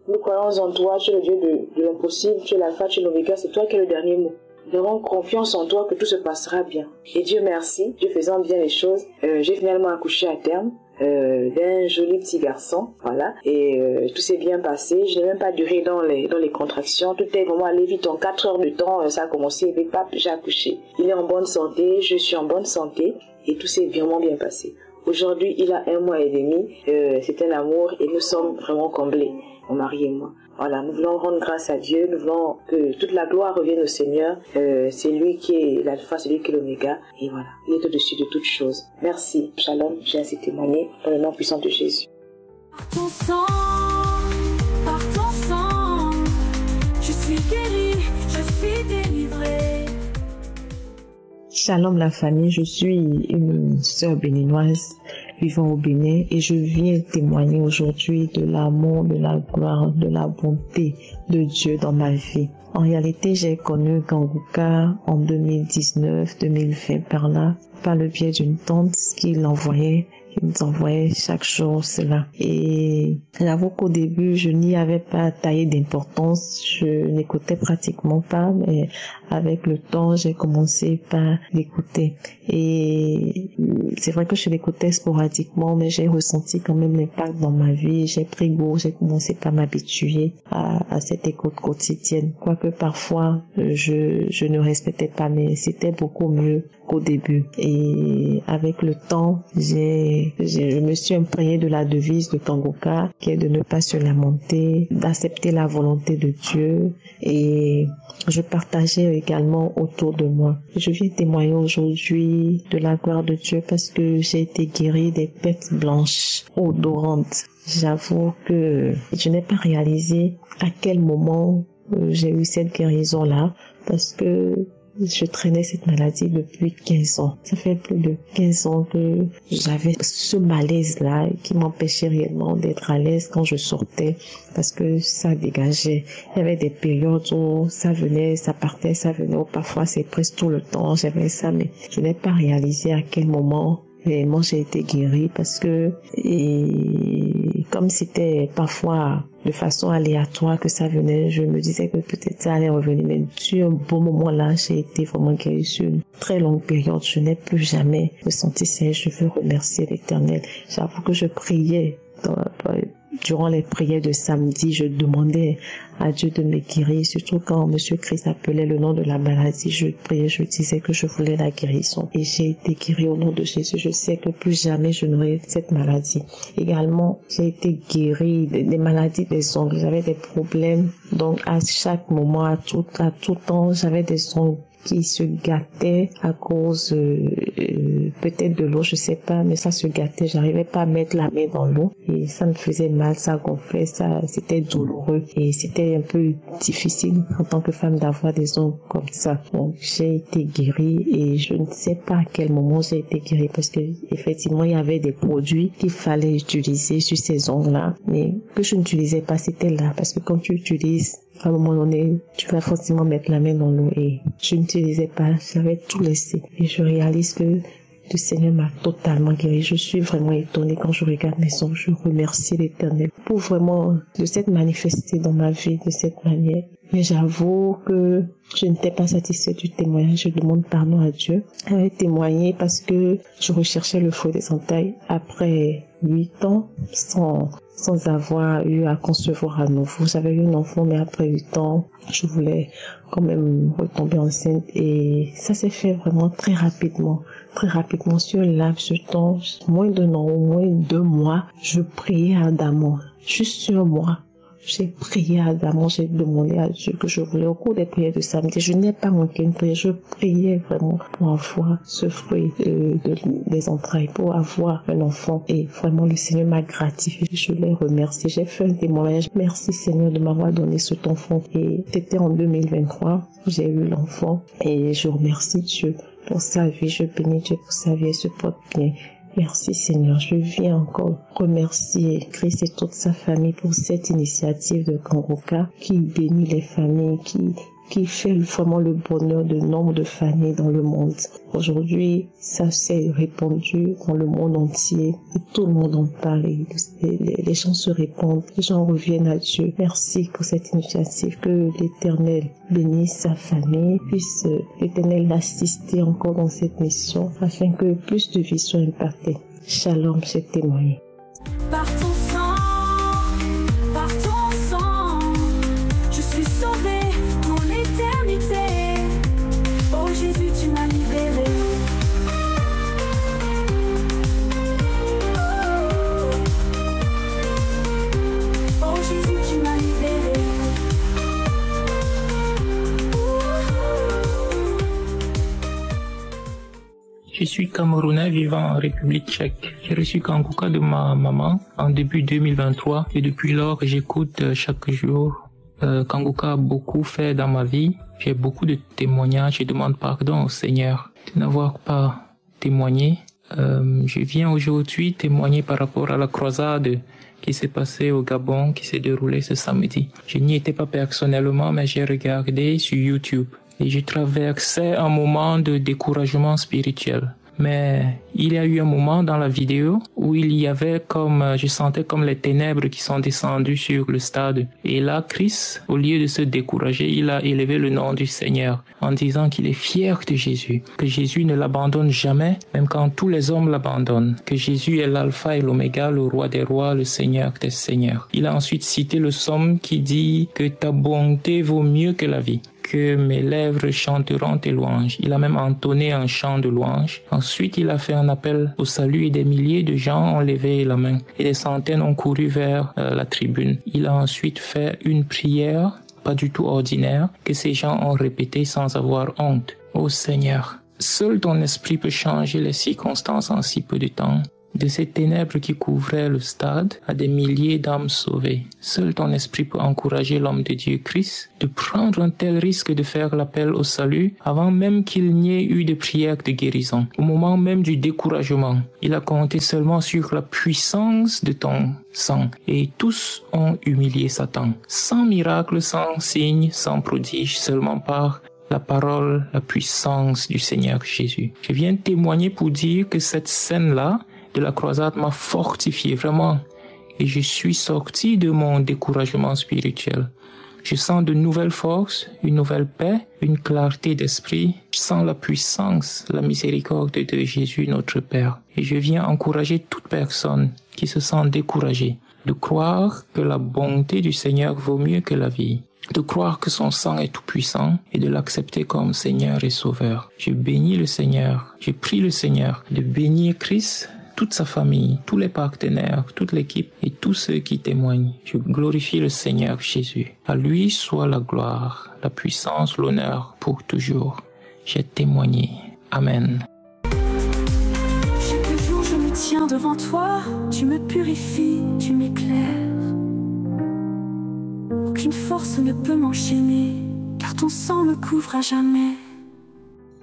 nous croyons en toi, tu es le Dieu de l'impossible, tu es l'alpha, tu es l'oméga, c'est toi qui es le dernier mot. Nous avons confiance en toi que tout se passera bien. Et Dieu merci, Dieu faisant bien les choses, j'ai finalement accouché à terme d'un joli petit garçon, voilà, et tout s'est bien passé. Je n'ai même pas duré dans les contractions, tout est vraiment allé vite, en 4 heures de temps, ça a commencé, et puis pap, j'ai accouché. Il est en bonne santé, je suis en bonne santé, et tout s'est vraiment bien passé. Aujourd'hui, il a 1 mois et demi, c'est un amour, et nous sommes vraiment comblés, mon mari et moi. Voilà, nous voulons rendre grâce à Dieu, nous voulons que toute la gloire revienne au Seigneur. C'est lui qui est l'alpha, c'est lui qui est l'oméga. Et voilà, il est au-dessus de toutes choses. Merci, shalom, j'ai ainsi témoigné dans le nom puissant de Jésus. Par ton sang, je suis guéri, je suis délivré. Shalom la famille, je suis une sœur béninoise vivant au Bénin et je viens témoigner aujourd'hui de l'amour, de la gloire, de la bonté de Dieu dans ma vie. En réalité, j'ai connu Kanguka en 2019-2020 par là, par le biais d'une tante qui nous envoyait chaque jour cela. Et j'avoue qu'au début, je n'y avais pas taillé d'importance, je n'écoutais pratiquement pas, mais avec le temps, j'ai commencé par l'écouter. Et c'est vrai que je l'écoutais sporadiquement, mais j'ai ressenti quand même l'impact dans ma vie. J'ai pris goût, j'ai commencé par m'habituer à cette écoute quotidienne. Quoique parfois, je ne respectais pas, mais c'était beaucoup mieux qu'au début. Et avec le temps, je me suis imprégnée de la devise de Kanguka, qui est de ne pas se lamenter, d'accepter la volonté de Dieu, et je partageais également autour de moi. Je viens témoigner aujourd'hui de la gloire de Dieu parce que j'ai été guérie des pertes blanches odorantes. J'avoue que je n'ai pas réalisé à quel moment j'ai eu cette guérison-là, parce que je traînais cette maladie depuis 15 ans. Ça fait plus de 15 ans que j'avais ce malaise-là qui m'empêchait réellement d'être à l'aise quand je sortais parce que ça dégageait. Il y avait des périodes où ça venait, ça partait, ça venait, ou parfois c'est presque tout le temps. J'avais ça, mais je n'ai pas réalisé à quel moment réellement j'ai été guérie parce que, et comme c'était parfois de façon aléatoire que ça venait, je me disais que peut-être ça allait revenir, mais sur un bon moment là, j'ai été vraiment guérie sur une très longue période. Je n'ai plus jamais ressenti ça. Je veux remercier l'Éternel. J'avoue que je priais durant les prières de samedi, je demandais à Dieu de me guérir, surtout quand Monsieur Christ appelait le nom de la maladie, je priais, je disais que je voulais la guérison. Et j'ai été guérie au nom de Jésus. Je sais que plus jamais je n'aurai cette maladie. Également, j'ai été guérie des maladies des ongles. J'avais des problèmes. Donc, à chaque moment, à tout temps, j'avais des ongles qui se gâtait à cause peut-être de l'eau, je sais pas, mais ça se gâtait. J'arrivais pas à mettre la main dans l'eau et ça me faisait mal, ça gonflait, ça, c'était douloureux et c'était un peu difficile en tant que femme d'avoir des ongles comme ça. Donc j'ai été guérie et je ne sais pas à quel moment j'ai été guérie parce que effectivement il y avait des produits qu'il fallait utiliser sur ces ongles-là, mais que je n'utilisais pas, c'était là parce que quand tu utilises à un moment donné, tu vas forcément mettre la main dans l'eau et je n'utilisais pas, j'avais tout laissé. Et je réalise que le Seigneur m'a totalement guéri. Je suis vraiment étonnée quand je regarde mes ongles. Je remercie l'Éternel pour vraiment de s'être manifesté dans ma vie de cette manière. Mais j'avoue que je n'étais pas satisfaite du témoignage. Je demande pardon à Dieu. J'avais témoigné parce que je recherchais le fruit des entailles après 8 ans sans avoir eu à concevoir à nouveau. J'avais eu un enfant, mais après 8 ans, je voulais quand même retomber enceinte et ça s'est fait vraiment très rapidement sur un laps de temps, moins d'un an, au moins 2 mois. Je priais ardemment, juste sur un mois. J'ai prié ardemment, j'ai demandé à Dieu que je voulais au cours des prières de samedi. Je n'ai pas manqué une prière, je priais vraiment pour avoir ce fruit des entrailles, pour avoir un enfant. Et vraiment, le Seigneur m'a gratifié. Je l'ai remercié. J'ai fait un témoignage. Merci Seigneur de m'avoir donné cet enfant. Et c'était en 2023, j'ai eu l'enfant. Et je remercie Dieu pour sa vie. Je bénis Dieu pour sa vie et se porte bien. Merci Seigneur, je viens encore remercier Christ et toute sa famille pour cette initiative de Kangoka qui bénit les familles, qui fait vraiment le bonheur de nombre de familles dans le monde. Aujourd'hui, ça s'est répandu dans le monde entier et tout le monde en parle. Les gens se répandent, les gens reviennent à Dieu. Merci pour cette initiative, que l'Éternel bénisse sa famille, puisse l'Éternel l'assister encore dans cette mission afin que plus de vies soient impactées. Shalom, j'ai témoigné. Par ton sang, je suis sauvée pour l'éternité. Oh Jésus, tu m'as libérée. Oh Jésus, tu m'as libérée. Je suis Camerounais vivant en République tchèque. J'ai reçu Kangoka de ma maman en début 2023 et depuis lors j'écoute chaque jour. Kangoka a beaucoup fait dans ma vie. J'ai beaucoup de témoignages. Je demande pardon au Seigneur de n'avoir pas témoigné. Je viens aujourd'hui témoigner par rapport à la croisade qui s'est passée au Gabon, qui s'est déroulée ce samedi. Je n'y étais pas personnellement, mais j'ai regardé sur YouTube. Et je traversais un moment de découragement spirituel. Mais il y a eu un moment dans la vidéo où il y avait je sentais comme les ténèbres qui sont descendues sur le stade. Et là, Christ, au lieu de se décourager, il a élevé le nom du Seigneur en disant qu'il est fier de Jésus, que Jésus ne l'abandonne jamais, même quand tous les hommes l'abandonnent, que Jésus est l'alpha et l'oméga, le roi des rois, le Seigneur des seigneurs. Il a ensuite cité le psaume qui dit que ta bonté vaut mieux que la vie, que mes lèvres chanteront tes louanges. Il a même entonné un chant de louange. Ensuite, il a fait un appel au salut et des milliers de gens ont levé la main et des centaines ont couru vers la tribune. Il a ensuite fait une prière, pas du tout ordinaire, que ces gens ont répété sans avoir honte. Ô Seigneur, seul ton esprit peut changer les circonstances en si peu de temps. De ces ténèbres qui couvraient le stade à des milliers d'âmes sauvées. Seul ton esprit peut encourager l'homme de Dieu Christ de prendre un tel risque de faire l'appel au salut avant même qu'il n'y ait eu de prière de guérison. Au moment même du découragement, il a compté seulement sur la puissance de ton sang et tous ont humilié Satan. Sans miracle, sans signe, sans prodige, seulement par la parole, la puissance du Seigneur Jésus. Je viens témoigner pour dire que cette scène-là de la croisade m'a fortifié vraiment et je suis sorti de mon découragement spirituel. Je sens de nouvelles forces, une nouvelle paix, une clarté d'esprit. Je sens la puissance, la miséricorde de Jésus notre Père. Et je viens encourager toute personne qui se sent découragée de croire que la bonté du Seigneur vaut mieux que la vie, de croire que son sang est tout puissant et de l'accepter comme Seigneur et Sauveur. Je bénis le Seigneur, je prie le Seigneur de bénir Christ, toute sa famille, tous les partenaires, toute l'équipe et tous ceux qui témoignent. Je glorifie le Seigneur Jésus. À lui soit la gloire, la puissance, l'honneur pour toujours. j'ai témoigné. Amen. Chaque jour je me tiens devant toi, tu me purifies, tu m'éclaires. Aucune force ne peut m'enchaîner, car ton sang me couvre à jamais.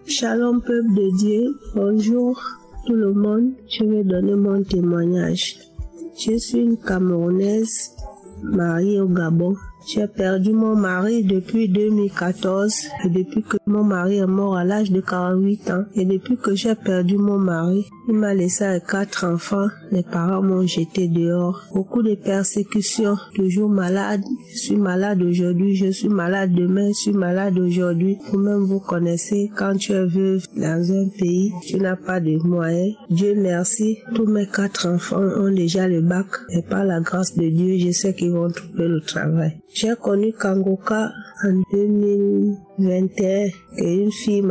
Shalom peuple de Dieu, bonjour tout le monde, je vais donner mon témoignage. Je suis une Camerounaise mariée au Gabon. J'ai perdu mon mari depuis 2014 et depuis que mon mari est mort à l'âge de 48 ans. Et depuis que j'ai perdu mon mari, il m'a laissé avec 4 enfants. Les parents m'ont jeté dehors. Beaucoup de persécutions, toujours malade. Je suis malade aujourd'hui, je suis malade demain, je suis malade aujourd'hui. Vous-même vous connaissez, quand tu es veuve dans un pays, tu n'as pas de moyens. Dieu merci, tous mes 4 enfants ont déjà le bac. Et par la grâce de Dieu, je sais qu'ils vont trouver le travail. J'ai connu Kangoka en 2021 et une fille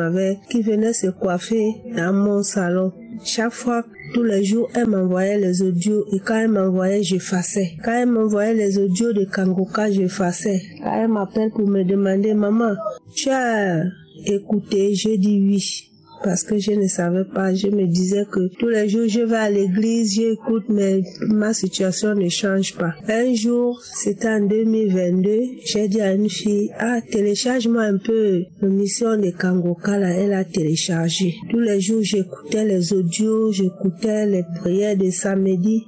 qui venait se coiffer dans mon salon. Chaque fois, tous les jours, elle m'envoyait les audios et quand elle m'envoyait, j'effaçais. Quand elle m'envoyait les audios de Kangoka, j'effaçais. Quand elle m'appelle pour me demander, maman, tu as écouté? Je dis oui. Parce que je ne savais pas, je me disais que tous les jours je vais à l'église, j'écoute, mais ma situation ne change pas. Un jour, c'était en 2022, j'ai dit à une fille, télécharge-moi un peu l'émission de Kangoka, là, elle a téléchargé. Tous les jours, j'écoutais les audios, j'écoutais les prières de samedi.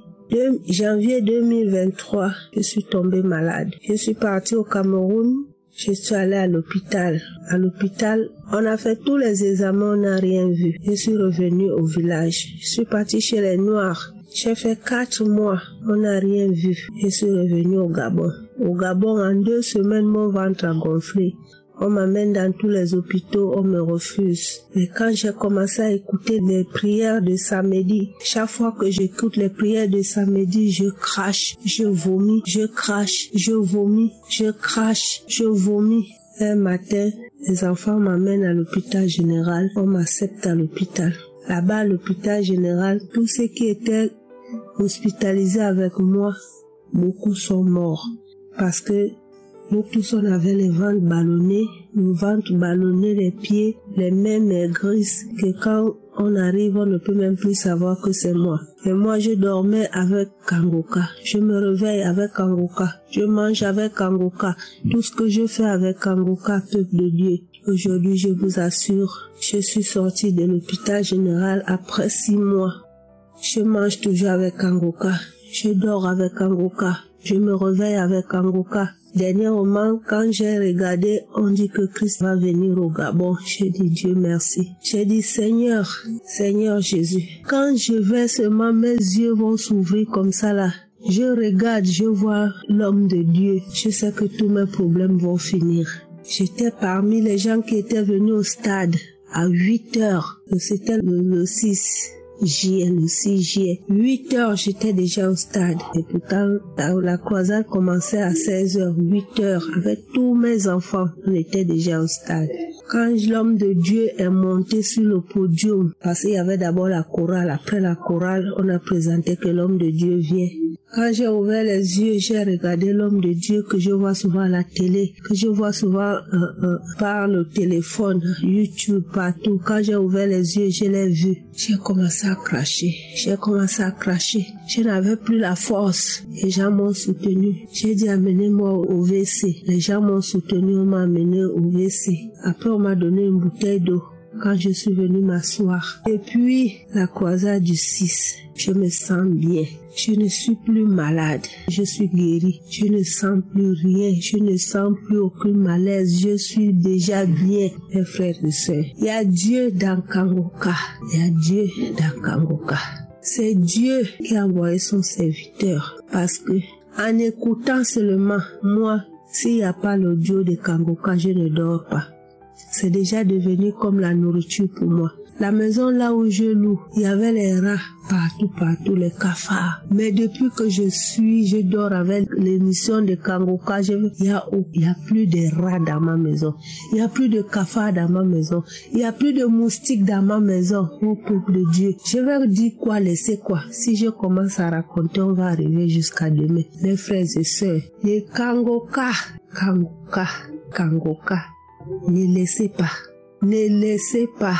Janvier 2023, je suis tombée malade. Je suis partie au Cameroun. Je suis allée à l'hôpital. À l'hôpital, on a fait tous les examens, on n'a rien vu. Je suis revenue au village. Je suis partie chez les Noirs. J'ai fait 4 mois, on n'a rien vu. Je suis revenue au Gabon. Au Gabon, en 2 semaines, mon ventre a gonflé. On m'amène dans tous les hôpitaux, on me refuse. Et quand j'ai commencé à écouter les prières de samedi, chaque fois que j'écoute les prières de samedi, je crache, je vomis, je crache, je vomis, je crache, je vomis. Un matin, les enfants m'amènent à l'hôpital général, on m'accepte à l'hôpital. Là-bas, à l'hôpital général, tous ceux qui étaient hospitalisés avec moi, beaucoup sont morts. Parce que nous tous, on avait les ventres ballonnés, les pieds, les mains maigrisses, que quand on arrive, on ne peut même plus savoir que c'est moi. Et moi, je dormais avec Kangoka. Je me réveille avec Kangoka. Je mange avec Kangoka. Tout ce que je fais avec Kangoka, peuple de Dieu. Aujourd'hui, je vous assure, je suis sortie de l'hôpital général après 6 mois. Je mange toujours avec Kangoka. Je dors avec Kangoka. Je me réveille avec Kangoka. Dernièrement, quand j'ai regardé, on dit que Christ va venir au Gabon. J'ai dit Dieu merci. J'ai dit Seigneur Jésus. Quand je vais seulement, mes yeux vont s'ouvrir comme ça là. Je regarde, je vois l'homme de Dieu. Je sais que tous mes problèmes vont finir. J'étais parmi les gens qui étaient venus au stade à 8 heures. C'était le 6 juillet. 8 heures, j'étais déjà au stade. Et pourtant, la croisade commençait à 16 heures, 8 heures. Avec tous mes enfants, on était déjà au stade. Quand l'homme de Dieu est monté sur le podium, parce qu'il y avait d'abord la chorale. Après la chorale, on a présenté que l'homme de Dieu vient. Quand j'ai ouvert les yeux, j'ai regardé l'homme de Dieu que je vois souvent à la télé, que je vois souvent par le téléphone, YouTube, partout. Quand j'ai ouvert les yeux, je l'ai vu. J'ai commencé à cracher. Je n'avais plus la force. Les gens m'ont soutenu. J'ai dit amenez-moi au WC. Les gens m'ont soutenu, on m'a amené au WC. Après, on m'a donné une bouteille d'eau quand je suis venue m'asseoir. Depuis la croisade du 6, je me sens bien. Je ne suis plus malade. Je suis guérie. Je ne sens plus rien. Je ne sens plus aucun malaise. Je suis déjà bien, mes frères et sœurs. Il y a Dieu dans Kangoka. C'est Dieu qui a envoyé son serviteur. Parce que, en écoutant seulement, moi, s'il n'y a pas l'audio de Kangoka, je ne dors pas. C'est déjà devenu comme la nourriture pour moi. La maison là où je loue, il y avait les rats partout, les cafards. Mais depuis que je dors avec l'émission de Kangoka, il y a plus de rats dans ma maison. Il y a plus de cafards dans ma maison. Il y a plus de moustiques dans ma maison. Oh peuple de Dieu. Je vais dire quoi, laisser quoi. Si je commence à raconter, on va arriver jusqu'à demain. Mes frères et sœurs, les Kangoka. Ne laissez pas. Ne laissez pas.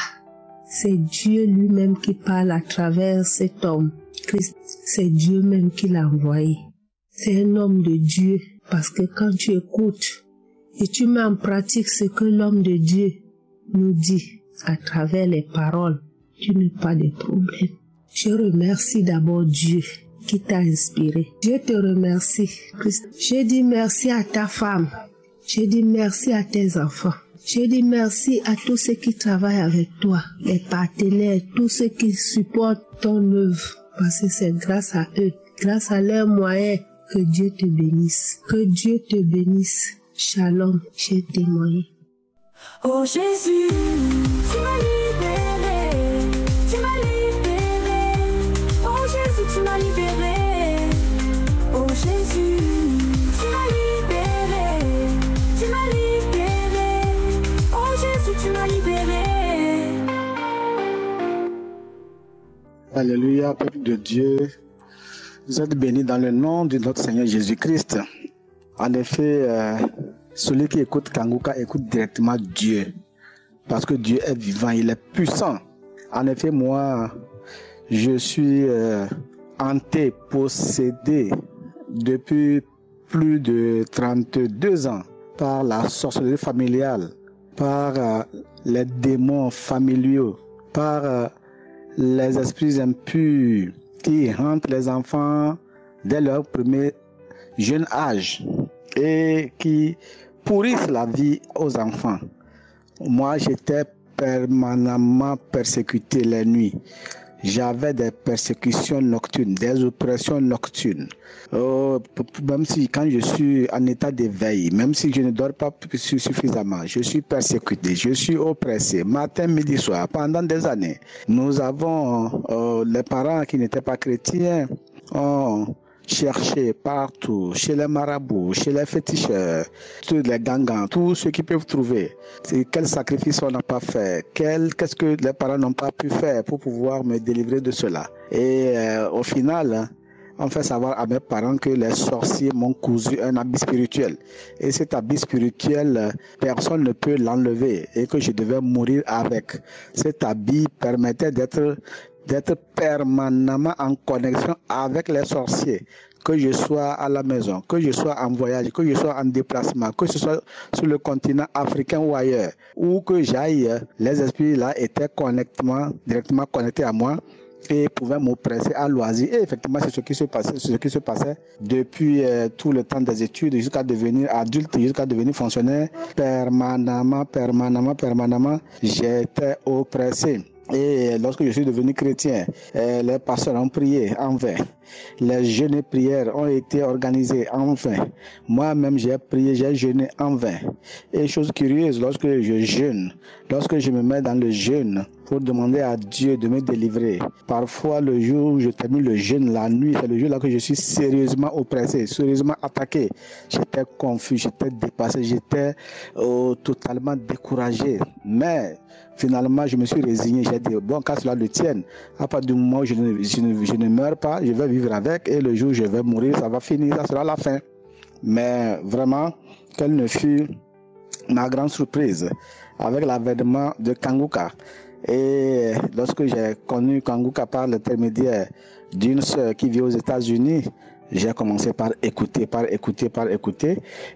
C'est Dieu lui-même qui parle à travers cet homme. Christ, c'est Dieu même qui l'a envoyé. C'est un homme de Dieu. Parce que quand tu écoutes et tu mets en pratique ce que l'homme de Dieu nous dit à travers les paroles, tu n'as pas de problème. Je remercie d'abord Dieu qui t'a inspiré. Je te remercie, Christ. Je dis merci à ta femme. Je dis merci à tes enfants. Je dis merci à tous ceux qui travaillent avec toi, les partenaires, tous ceux qui supportent ton œuvre. Parce que c'est grâce à eux, grâce à leurs moyens, que Dieu te bénisse. Que Dieu te bénisse. Shalom, j'ai témoigné. Oh Jésus, tu m'as libéré, tu m'as libéré. Oh Jésus, tu m'as libéré. Oh Jésus, tu m'as libéré, tu m'as libéré. Oh Jésus, tu m'as libéré. Alléluia, peuple de Dieu. Vous êtes bénis dans le nom de notre Seigneur Jésus-Christ. En effet, celui qui écoute Kanguka écoute directement Dieu. Parce que Dieu est vivant, il est puissant. En effet, moi, je suis hanté, possédé depuis plus de 32 ans par la sorcellerie familiale, par les démons familiaux, par les esprits impurs qui hantent les enfants dès leur premier jeune âge et qui pourrissent la vie aux enfants. Moi, j'étais permanemment persécuté les nuits. J'avais des persécutions nocturnes, des oppressions nocturnes. Même si quand je suis en état d'éveil, même si je ne dors pas suffisamment, je suis persécuté, je suis oppressé, matin, midi, soir, pendant des années. Nous avons les parents qui n'étaient pas chrétiens, ont cherché partout, chez les marabouts, chez les féticheurs, tous les gangans, tous ceux qui peuvent trouver. Quel sacrifice on n'a pas fait, qu'est-ce que les parents n'ont pas pu faire pour pouvoir me délivrer de cela. Et au final, on fait savoir à mes parents que les sorciers m'ont cousu un habit spirituel. Et cet habit spirituel, personne ne peut l'enlever et que je devais mourir avec. Cet habit permettait d'être permanemment en connexion avec les sorciers, que je sois à la maison, que je sois en voyage, que je sois en déplacement, que ce soit sur le continent africain ou ailleurs, où que j'aille, les esprits là étaient directement connectés à moi et pouvaient m'oppresser à loisir. Et effectivement, c'est ce qui se passait depuis tout le temps des études jusqu'à devenir adulte, jusqu'à devenir fonctionnaire. Permanemment, j'étais oppressé. Et lorsque je suis devenu chrétien, les pasteurs ont prié en vain. Les jeûnes et prières ont été organisées en vain. Moi-même, j'ai prié, j'ai jeûné en vain. Et chose curieuse, lorsque je jeûne, lorsque je me mets dans le jeûne pour demander à Dieu de me délivrer, parfois le jour où je termine le jeûne, la nuit, c'est le jour là que je suis sérieusement oppressé, sérieusement attaqué. J'étais confus, j'étais dépassé, j'étais totalement découragé. Mais finalement, je me suis résigné. J'ai dit, bon, qu'à cela le tienne, à partir du moment où je ne meurs pas, je vais vivre avec, et le jour où je vais mourir, ça va finir, ça sera la fin. Mais vraiment, quelle ne fut ma grande surprise avec l'avènement de Kanguka. Et lorsque j'ai connu Kanguka par l'intermédiaire d'une sœur qui vit aux États-Unis, j'ai commencé par écouter.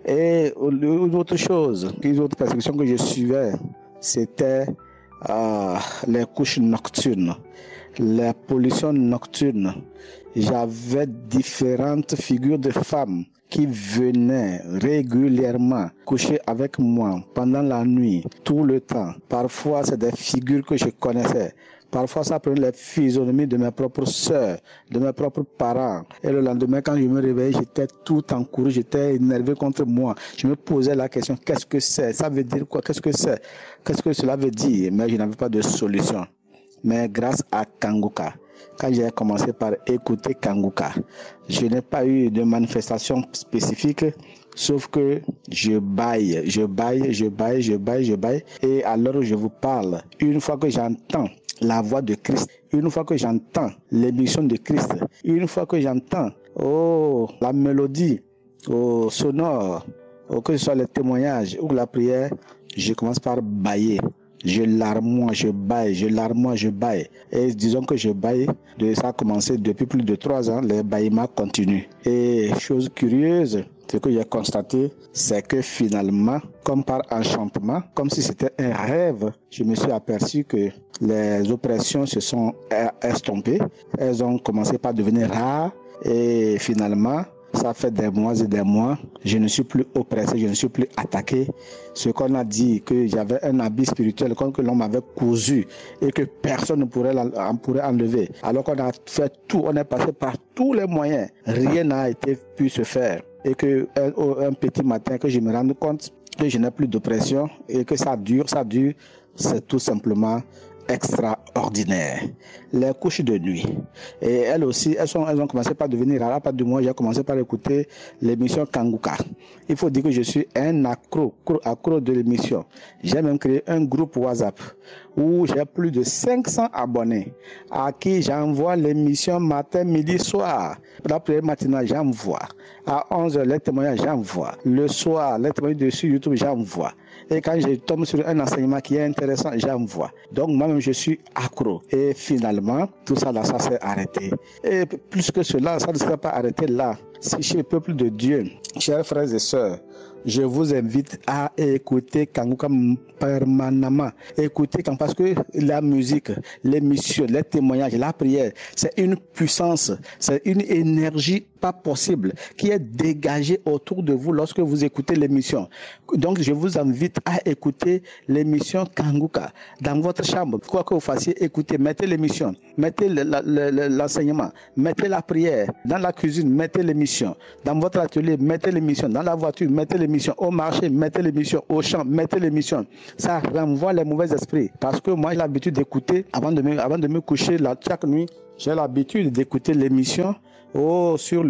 Et une autre chose, une autre persécution que je suivais, c'était les couches nocturnes, la pollution nocturne. J'avais différentes figures de femmes qui venaient régulièrement coucher avec moi pendant la nuit, tout le temps. Parfois, c'est des figures que je connaissais. Parfois, ça prenait les physionomies de mes propres sœurs, de mes propres parents. Et le lendemain, quand je me réveillais, j'étais tout en courroux, j'étais énervé contre moi. Je me posais la question, qu'est-ce que c'est? Ça veut dire quoi? Qu'est-ce que c'est? Qu'est-ce que cela veut dire? Mais je n'avais pas de solution. Mais grâce à Kanguka, quand j'ai commencé par écouter Kanguka, je n'ai pas eu de manifestation spécifique, sauf que je baille. Et à l'heure où je vous parle, une fois que j'entends la voix de Christ, une fois que j'entends l'émission de Christ, une fois que j'entends la mélodie sonore, que ce soit les témoignages ou la prière, je commence par bailler. Je larmoie, je baille, je larmoie, je baille. Et disons que je baille, ça a commencé depuis plus de 3 ans, les bâillements continuent. Et chose curieuse, ce que j'ai constaté, c'est que finalement, comme par enchantement, comme si c'était un rêve, je me suis aperçu que les oppressions se sont estompées. Elles ont commencé par devenir rares et finalement, ça fait des mois et des mois, je ne suis plus oppressé, je ne suis plus attaqué. Ce qu'on a dit, que j'avais un habit spirituel que l'on m'avait cousu et que personne ne pourrait enlever. Alors qu'on a fait tout, on est passé par tous les moyens, rien n'a pu se faire. Et que un petit matin que je me rende compte que je n'ai plus d'oppression et que ça dure, c'est tout simplement extraordinaire. Les couches de nuit. Et elles aussi, elles ont commencé par devenir rares. À partir du moment où j'ai commencé par écouter l'émission Kanguka. Il faut dire que je suis un accro de l'émission. J'ai même créé un groupe WhatsApp où j'ai plus de 500 abonnés à qui j'envoie l'émission matin, midi, soir. La prière matinale, j'envoie. À 11h, les témoignages, j'envoie. Le soir, les témoignages sur YouTube, j'envoie. Et quand je tombe sur un enseignement qui est intéressant, j'envoie. Donc moi-même, je suis accro. Et finalement, tout ça là, ça s'est arrêté. Et plus que cela, ça ne s'est pas arrêté là. Si chez le peuple de Dieu, chers frères et sœurs, je vous invite à écouter Kanguka permanemment. Écoutez parce que la musique, l'émission, les témoignages, la prière, c'est une puissance, c'est une énergie pas possible qui est dégagée autour de vous lorsque vous écoutez l'émission. Donc je vous invite à écouter l'émission Kanguka dans votre chambre. Quoi que vous fassiez, écoutez, mettez l'émission, mettez l'enseignement, mettez la prière, dans la cuisine, mettez l'émission, dans votre atelier, mettez l'émission, dans la voiture, mettez l'émission, au marché, mettez l'émission, au champ, mettez l'émission. Ça renvoie les mauvais esprits. Parce que moi, j'ai l'habitude d'écouter, avant de me coucher chaque nuit, j'ai l'habitude d'écouter l'émission sur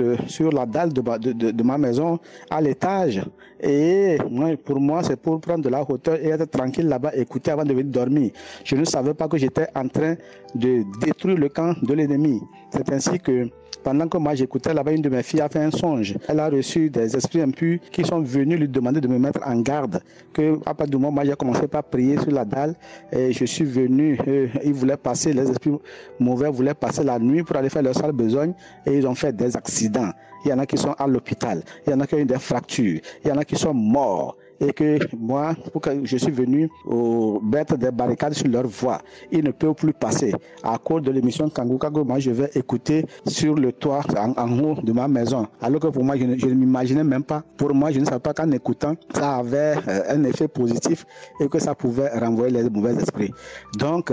la dalle de ma maison, à l'étage. Et pour moi, c'est pour prendre de la hauteur et être tranquille là-bas, écouter avant de venir dormir. Je ne savais pas que j'étais en train de détruire le camp de l'ennemi. C'est ainsi que pendant que moi j'écoutais là-bas, une de mes filles a fait un songe. Elle a reçu des esprits impurs qui sont venus lui demander de me mettre en garde. Que à partir du moment où j'ai commencé par prier sur la dalle, et je suis venu, ils voulaient passer, les esprits mauvais voulaient passer la nuit pour aller faire leur sale besogne et ils ont fait des accidents. Il y en a qui sont à l'hôpital, il y en a qui ont eu des fractures, il y en a qui sont morts. Et que moi, je suis venu mettre des barricades sur leur voie. Ils ne peuvent plus passer. À cause de l'émission Kanguka, moi je vais écouter sur le toit en haut de ma maison. Alors que pour moi, je ne m'imaginais même pas. Pour moi, je ne savais pas qu'en écoutant, ça avait un effet positif et que ça pouvait renvoyer les mauvais esprits. Donc,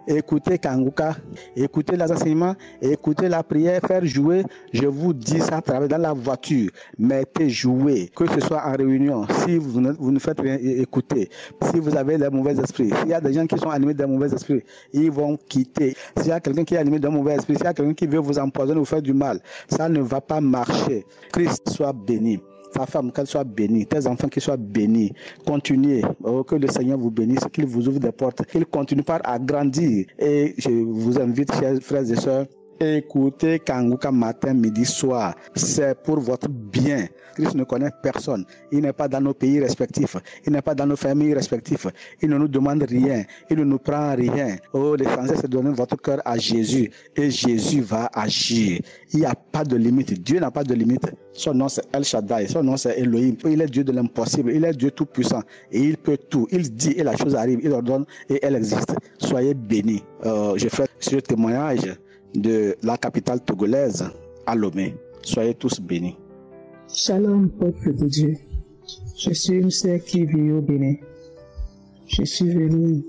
écoutez Kanguka, écoutez les enseignements, écoutez la prière, faire jouer. Je vous dis ça à travers dans la voiture. Mettez jouer, que ce soit en réunion. Si vous ne faites rien, écoutez. Si vous avez des mauvais esprits, s'il y a des gens qui sont animés d'un mauvais esprit, ils vont quitter. S'il y a quelqu'un qui est animé d'un mauvais esprit, s'il y a quelqu'un qui veut vous empoisonner ou faire du mal, ça ne va pas marcher. Christ soit béni. Ta femme, qu'elle soit bénie, tes enfants qu'ils soient bénis. Continuez, que le Seigneur vous bénisse, qu'il vous ouvre des portes, qu'il continue par agrandir. Et je vous invite, chers frères et sœurs, écoutez Kanguka matin, midi, soir. C'est pour votre bien. Christ ne connaît personne. Il n'est pas dans nos pays respectifs. Il n'est pas dans nos familles respectives. Il ne nous demande rien. Il ne nous prend rien. Oh, l'essentiel, c'est de donner votre cœur à Jésus. Et Jésus va agir. Il n'y a pas de limite. Dieu n'a pas de limite. Son nom, c'est El Shaddai. Son nom, c'est Elohim. Il est Dieu de l'impossible. Il est Dieu tout-puissant. Et il peut tout. Il dit et la chose arrive. Il ordonne et elle existe. Soyez bénis. Je fais ce témoignage de la capitale togolaise à Lomé. Soyez tous bénis. Shalom, peuple de Dieu. Je suis une sœur qui vit au Bénin. Je suis venue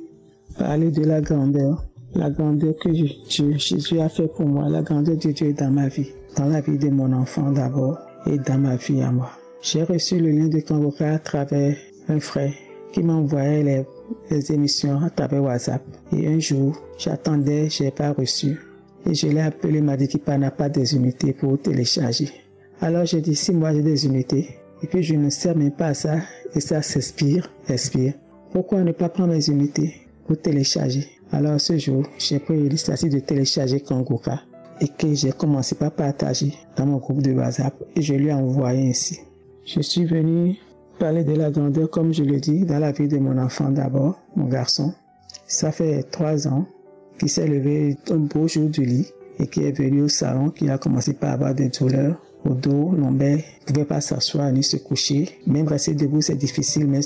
parler de la grandeur que Jésus a fait pour moi, la grandeur de Dieu dans ma vie, dans la vie de mon enfant d'abord et dans ma vie à moi. J'ai reçu le lien de Kanguka à travers un frère qui m'envoyait les émissions à travers WhatsApp. Et un jour, j'attendais, je n'ai pas reçu. Et je l'ai appelé, il m'a dit qu'il n'a pas des unités pour télécharger. Alors j'ai dit, si moi j'ai des unités, et puis je ne sers même pas à ça, et ça expire. Pourquoi ne pas prendre les unités pour télécharger? Alors ce jour, j'ai pris l'initiative de télécharger Kanguka, et que j'ai commencé par partager dans mon groupe de WhatsApp, et je lui ai envoyé ainsi. Je suis venu parler de la grandeur, comme je le dis, dans la vie de mon enfant d'abord, mon garçon. Ça fait 3 ans qu'il s'est levé un beau jour du lit et qui est venu au salon, qui a commencé par avoir des douleurs au dos, lombaire. Il ne pouvait pas s'asseoir ni se coucher. Même rester debout, c'est difficile, mais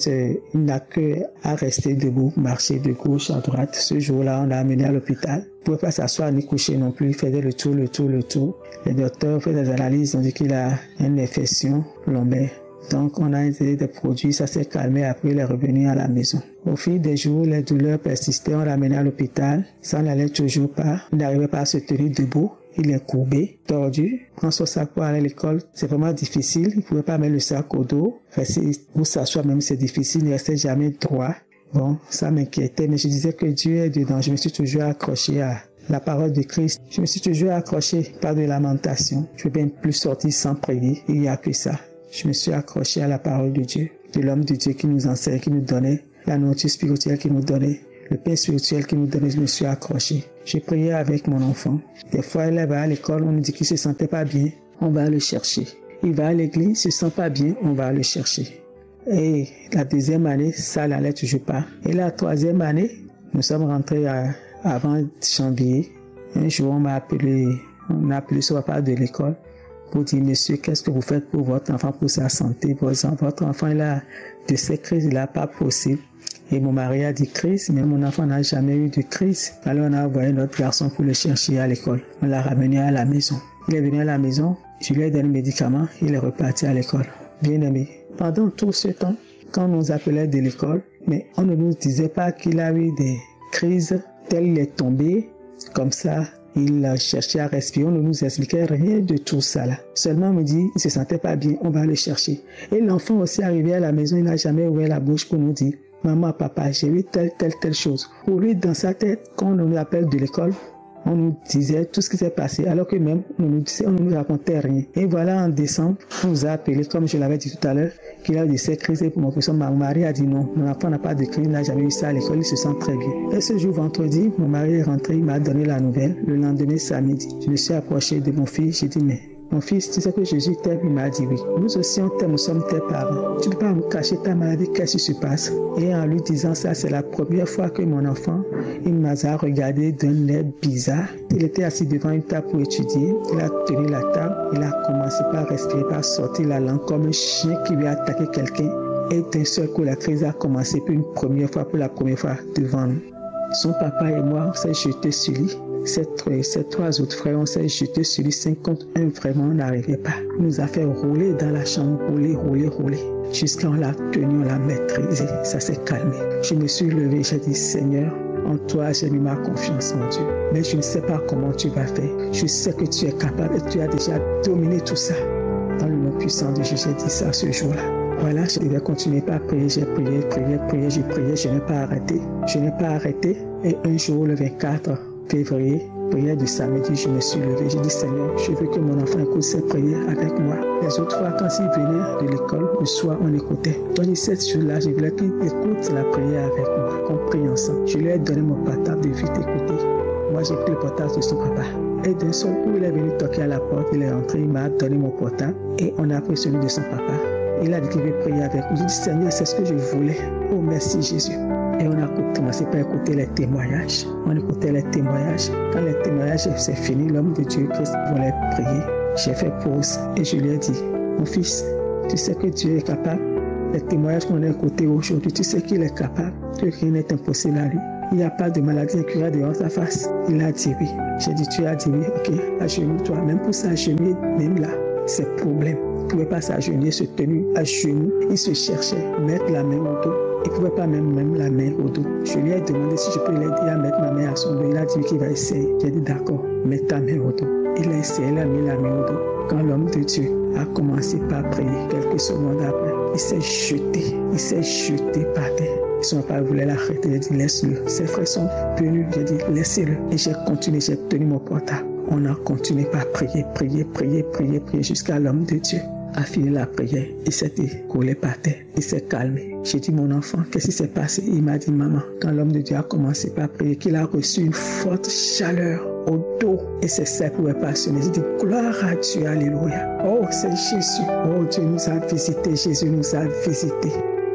il n'a que à rester debout, marcher de gauche à droite. Ce jour-là, on l'a amené à l'hôpital. Il ne pouvait pas s'asseoir ni coucher non plus. Il faisait le tour. Les docteurs ont fait des analyses, ont dit qu'il a une infection lombaire. Donc, on a installé des produits, ça s'est calmé, après il est revenu à la maison. Au fil des jours, les douleurs persistaient, on l'a amené à l'hôpital. Ça n'allait toujours pas. Il n'arrivait pas à se tenir debout. Il est courbé, tordu, prend son sac pour aller à l'école. C'est vraiment difficile. Il ne pouvait pas mettre le sac au dos. Pour s'asseoir même, c'est difficile. Il ne restait jamais droit. Bon, ça m'inquiétait, mais je disais que Dieu est dedans. Je me suis toujours accroché à la parole de Christ. Je me suis toujours accroché par de lamentation. Je ne peux même plus sortir sans prier. Il n'y a que ça. Je me suis accroché à la parole de Dieu, de l'homme de Dieu qui nous enseigne, qui nous donnait la nourriture spirituelle qu'il nous donnait. Le pain spirituel qu'il nous donnait, je me suis accroché. J'ai prié avec mon enfant. Des fois, il va à l'école, on nous dit qu'il se sentait pas bien, on va le chercher. Il va à l'église, il se sent pas bien, on va le chercher. Et la 2e année, ça n'allait toujours pas. Et la 3e année, nous sommes rentrés avant janvier. Un jour, on a appelé son papa de l'école pour dire, monsieur, qu'est-ce que vous faites pour votre enfant, pour sa santé, votre enfant, il a de ces crises, il n'a pas possible. Et mon mari a dit crise, mais mon enfant n'a jamais eu de crise. Alors on a envoyé notre garçon pour le chercher à l'école. On l'a ramené à la maison. Il est venu à la maison, je lui ai donné le médicament, il est reparti à l'école. Bien aimé, pendant tout ce temps, quand on nous appelait de l'école, mais on ne nous disait pas qu'il a eu des crises, tel il est tombé, comme ça, il a cherché à respirer, on ne nous expliquait rien de tout ça là. Seulement on me dit, il se sentait pas bien, on va le chercher. Et l'enfant aussi arrivé à la maison, il n'a jamais ouvert la bouche pour nous dire, maman, papa, j'ai eu telle chose. Pour lui, dans sa tête, quand on nous appelle de l'école, on nous disait tout ce qui s'est passé, alors que même, on ne nous racontait rien. Et voilà, en décembre, on nous a appelé, comme je l'avais dit tout à l'heure, qu'il a eu des crises. Et pour mon professeur, mon mari a dit non, mon enfant n'a pas de crise, il n'a jamais eu ça à l'école, il se sent très bien. Et ce jour, vendredi, mon mari est rentré, il m'a donné la nouvelle. Le lendemain, samedi, je me suis approché de mon fils, j'ai dit, mais mon fils, tu sais que Jésus t'aime? Il m'a dit oui. Nous aussi on t'aime, nous sommes tes parents. Tu ne peux pas me cacher ta maladie, qu'est-ce qui se passe? Et en lui disant ça, c'est la première fois que mon enfant, il m'a regardé d'un air bizarre. Il était assis devant une table pour étudier. Il a tenu la table, il a commencé par respirer, par sortir la langue comme un chien qui lui a attaqué quelqu'un. Et d'un seul coup, la crise a commencé pour la première fois devant nous. Son papa et moi, on s'est jetés sur lui. Ces 3 autres frères, on s'est jetés sur lui 5 contre 1, vraiment, on n'arrivait pas. Il nous a fait rouler dans la chambre, rouler. Jusqu'à on l'a tenu, on l'a maîtrisé, ça s'est calmé. Je me suis levé, j'ai dit, Seigneur, en toi, j'ai mis ma confiance, mon Dieu. Mais je ne sais pas comment tu vas faire. Je sais que tu es capable et tu as déjà dominé tout ça. Dans le nom puissant de Jésus, j'ai dit ça ce jour-là. Voilà, je devais continuer par prier, j'ai prié, j'ai prié, je n'ai pas arrêté. Et un jour, le 24 février, prière du samedi, je me suis levé. J'ai dit, Seigneur, je veux que mon enfant écoute cette prière avec moi. Les autres fois, quand il venait de l'école, le soir, on écoutait. Donc, cette jour-là, je voulais qu'il écoute la prière avec moi, qu'on prie ensemble. Je lui ai donné mon portable de vite écouter. Moi, j'ai pris le portable de son papa. Et d'un seul coup, il est venu toquer à la porte, il est rentré, il m'a donné mon portable et on a pris celui de son papa. Il a dit qu'il veut prier avec moi. J'ai dit, Seigneur, c'est ce que je voulais. Oh, merci Jésus. Et on a commencé par écouter les témoignages. On écoutait les témoignages. Quand les témoignages c'est fini, l'homme de Dieu Christ voulait prier. J'ai fait pause et je lui ai dit, mon fils, tu sais que Dieu est capable. Les témoignages qu'on a écoutés aujourd'hui, tu sais qu'il est capable, que rien n'est impossible à lui. Il n'y a pas de maladie incurable devant sa face. Il a dit oui. J'ai dit, tu as dit oui, ok, agenouille-toi. Même pour s'agenouiller, même là, c'est problème. Il ne pouvait pas s'agenouiller, se tenir à genoux. Il se cherchait, mettre la main au dos. Il ne pouvait pas même la main au dos. Je lui ai demandé si je peux l'aider à mettre ma main à son dos. Il a dit qu'il va essayer. J'ai dit d'accord, mets ta main au dos. Il a essayé, il a mis la main au dos. Quand l'homme de Dieu a commencé par prier, quelques secondes après, il s'est jeté par terre. Son papa voulait l'arrêter, j'ai dit laisse-le. Ses frères sont venus, j'ai dit laissez-le. Et j'ai continué, j'ai tenu mon portable. On a continué par prier jusqu'à l'homme de Dieu a fini la prière. Il s'est écoulé par terre, il s'est calmé. J'ai dit mon enfant, qu'est-ce qui s'est passé? Il m'a dit maman, quand l'homme de Dieu a commencé par prier, qu'il a reçu une forte chaleur au dos et ses seins pouvaient passionner. J'ai dit gloire à Dieu, alléluia. Oh c'est Jésus, oh Dieu nous a visité, Jésus nous a visité.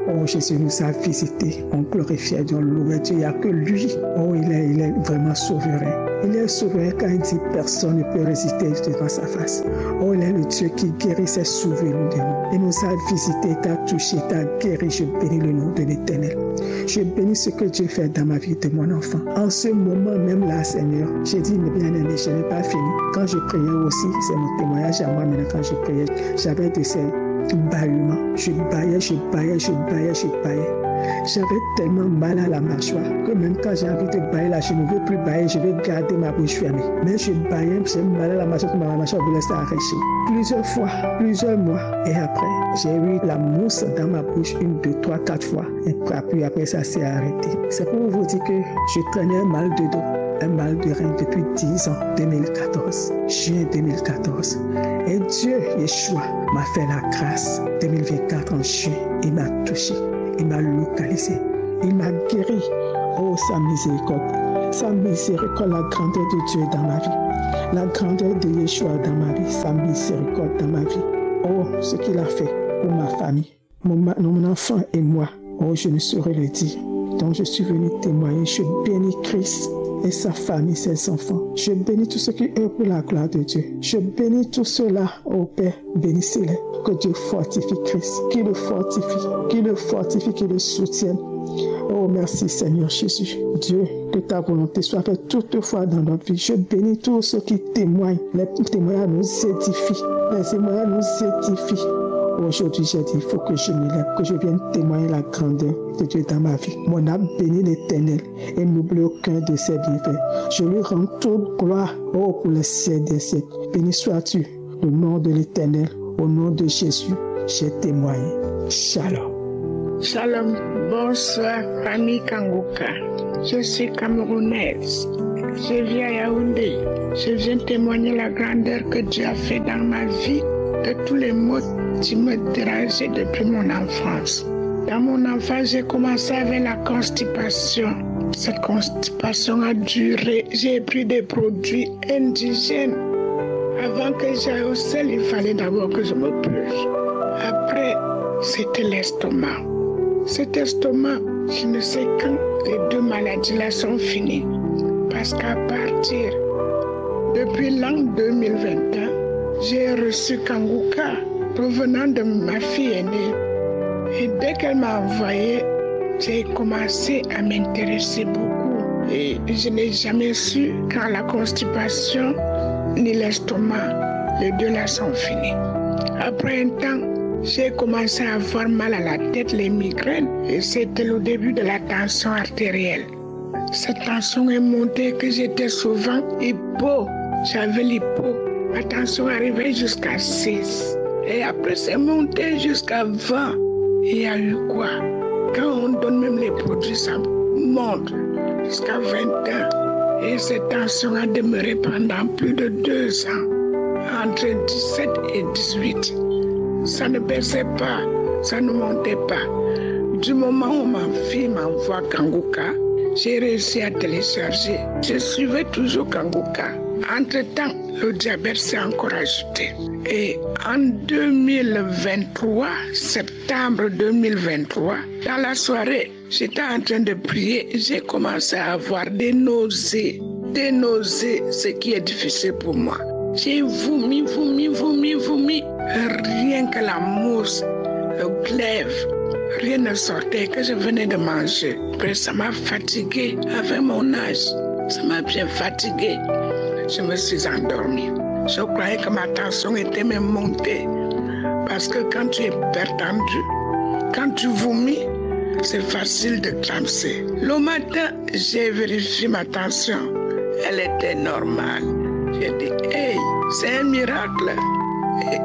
Oh, Jésus nous a visités. On glorifie Dieu, on loue Dieu. Il n'y a que lui. Oh, il est vraiment souverain. Il est souverain quand il dit personne ne peut résister devant sa face. Oh, il est le Dieu qui guérit ses souverains de nous. Il nous a visités, t'a touché, t'a guéri. Je bénis le nom de l'Éternel. Je bénis ce que Dieu fait dans ma vie de mon enfant. En ce moment même là, Seigneur, j'ai dit, mais bien aimé, je n'ai pas fini. Quand je priais aussi, c'est mon témoignage à moi maintenant, quand je priais, j'avais de ces bâillements. Je baillais. J'avais tellement mal à la mâchoire que même quand j'ai envie de bailler là, je ne veux plus bailler, je vais garder ma bouche fermée. Mais je baillais, j'ai mal à la mâchoire, que ma mâchoire voulait s'arracher. Plusieurs fois, plusieurs mois. Et après, j'ai eu la mousse dans ma bouche 1, 2, 3, 4 fois. Et puis après ça s'est arrêté. C'est pour vous dire que je traînais un mal de dos, un mal de rein depuis 10 ans, 2014, juin 2014. Et Dieu, Yeshua, m'a fait la grâce. 2024 en juin, il m'a touché. Il m'a localisé, il m'a guéri. Oh, sa miséricorde, la grandeur de Dieu dans ma vie, la grandeur de Yeshua dans ma vie, sa miséricorde dans ma vie. Oh, ce qu'il a fait pour ma famille, mon enfant et moi. Oh, je ne saurais le dire. Donc, je suis venu témoigner. Je bénis Christ et sa famille, ses enfants. Je bénis tous ceux qui œuvrent pour la gloire de Dieu. Je bénis tous ceux-là, ô Père, bénissez-les. Que Dieu fortifie Christ, qu'il le fortifie, qu'il le soutienne. Oh, merci Seigneur Jésus. Dieu, que ta volonté soit faite toutefois dans notre vie. Je bénis tous ceux qui témoignent. Les témoignages nous édifient. Les témoignages nous édifient. Aujourd'hui, j'ai dit, il faut que je me lève, que je vienne témoigner la grandeur de Dieu dans ma vie. Mon âme bénit l'Éternel et n'oublie aucun de ses bienfaits. Je lui rends toute gloire, oh, pour les siècles des siècles. Béni sois-tu, le nom de l'Éternel. Au nom de Jésus, j'ai témoigné. Shalom. Shalom. Bonsoir, famille Kanguka. Je suis camerounaise. Je vis à Yaoundé. Je viens témoigner la grandeur que Dieu a fait dans ma vie, de tous les maux qui me dérangeaient depuis mon enfance. Dans mon enfance, j'ai commencé avec la constipation. Cette constipation a duré. J'ai pris des produits indigènes. Avant que j'aille au sel, il fallait d'abord que je me purge. Après, c'était l'estomac. Cet estomac, je ne sais quand les 2 maladies-là sont finies. Parce qu'à partir, depuis l'an 2021, j'ai reçu Kanguka provenant de ma fille aînée. Et dès qu'elle m'a envoyé, j'ai commencé à m'intéresser beaucoup. Et je n'ai jamais su quand la constipation ni l'estomac, les 2 là sont finis. Après un temps, j'ai commencé à avoir mal à la tête, les migraines, et c'était le début de la tension artérielle. Cette tension est montée que j'étais souvent hypo, j'avais l'hypo. La tension arrivait jusqu'à 6. Et après, c'est monté jusqu'à 20. Et il y a eu quoi? Quand on donne même les produits, ça monte jusqu'à 21. Et cette tension a demeuré pendant plus de 2 ans, entre 17 et 18. Ça ne baissait pas, ça ne montait pas. Du moment où ma fille m'envoie Kanguka, j'ai réussi à télécharger. Je suivais toujours Kanguka. Entre-temps, le diabète s'est encore ajouté. Et en 2023, septembre 2023, dans la soirée, j'étais en train de prier, j'ai commencé à avoir des nausées, ce qui est difficile pour moi. J'ai vomi. Rien que la mousse, le glaive, rien ne sortait que je venais de manger. Après, ça m'a fatiguée avec mon âge. Ça m'a bien fatiguée. Je me suis endormie. Je croyais que ma tension était même montée. Parce que quand tu es pertendu, quand tu vomis, c'est facile de clamser. Le matin, j'ai vérifié ma tension. Elle était normale. J'ai dit, hey, c'est un miracle. Et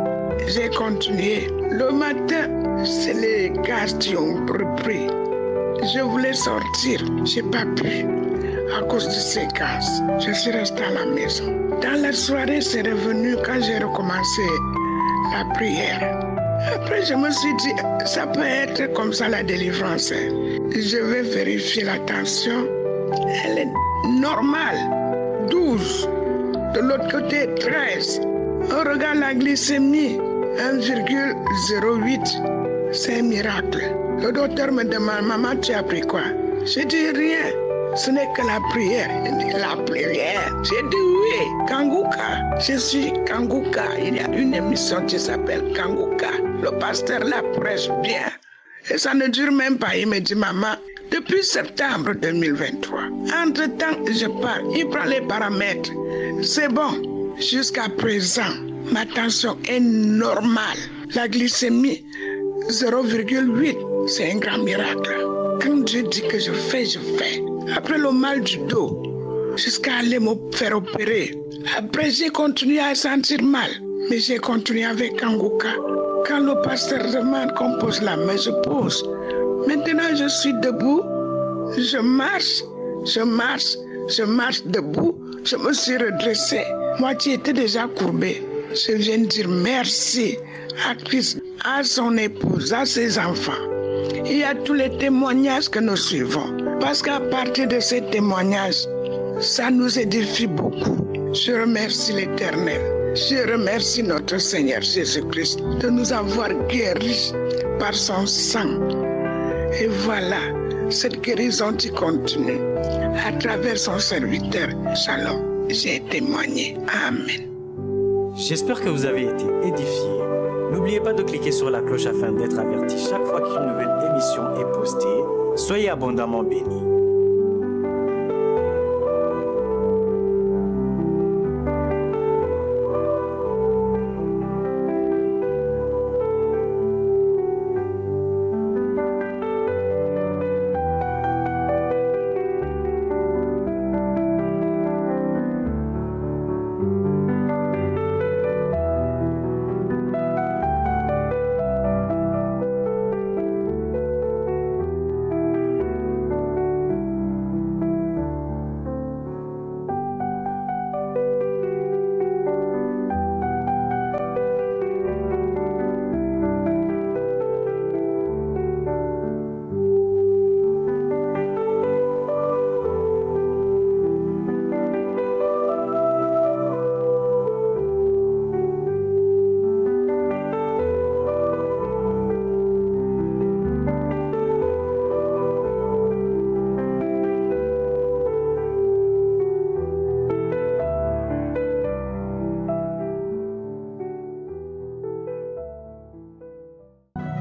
j'ai continué. Le matin, c'est les gaz qui ont repris. Je voulais sortir, j'ai pas pu. À cause de ces gaz, je suis restée à la maison. Dans la soirée, c'est revenu quand j'ai recommencé la prière. Après, je me suis dit, ça peut être comme ça la délivrance. Je vais vérifier la tension. Elle est normale. 12. De l'autre côté, 13. On regarde la glycémie, 1,08. C'est un miracle. Le docteur me demande, maman, tu as pris quoi? J'ai dit rien. Ce n'est que la prière. Il dit, la prière. J'ai dit oui, Kanguka. Je suis Kanguka. Il y a une émission qui s'appelle Kanguka. Le pasteur la prêche bien. Et ça ne dure même pas. Il me dit, maman, depuis septembre 2023, entre-temps, je pars. Il prend les paramètres. C'est bon. Jusqu'à présent, ma tension est normale. La glycémie, 0,8. C'est un grand miracle. Quand Dieu dit que je fais, je fais. Après le mal du dos, jusqu'à aller me faire opérer. Après, j'ai continué à sentir mal. Mais j'ai continué avec Kanguka. Quand le pasteur demande qu'on pose la main, je pose. Maintenant, je suis debout. Je marche debout. Je me suis redressée. Moi qui étais déjà courbée. Je viens de dire merci à Christ, à son épouse, à ses enfants. Et à tous les témoignages que nous suivons. Parce qu'à partir de ces témoignages, ça nous édifie beaucoup. Je remercie l'Éternel. Je remercie notre Seigneur Jésus-Christ de nous avoir guéris par son sang. Et voilà, cette guérison qui continue à travers son serviteur. Shalom, j'ai témoigné. Amen. J'espère que vous avez été édifiés. N'oubliez pas de cliquer sur la cloche afin d'être averti chaque fois qu'une nouvelle émission est postée. Soyez abondamment bénis.